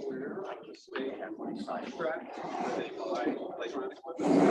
Where I can stay at my side track, where they buy playground equipment.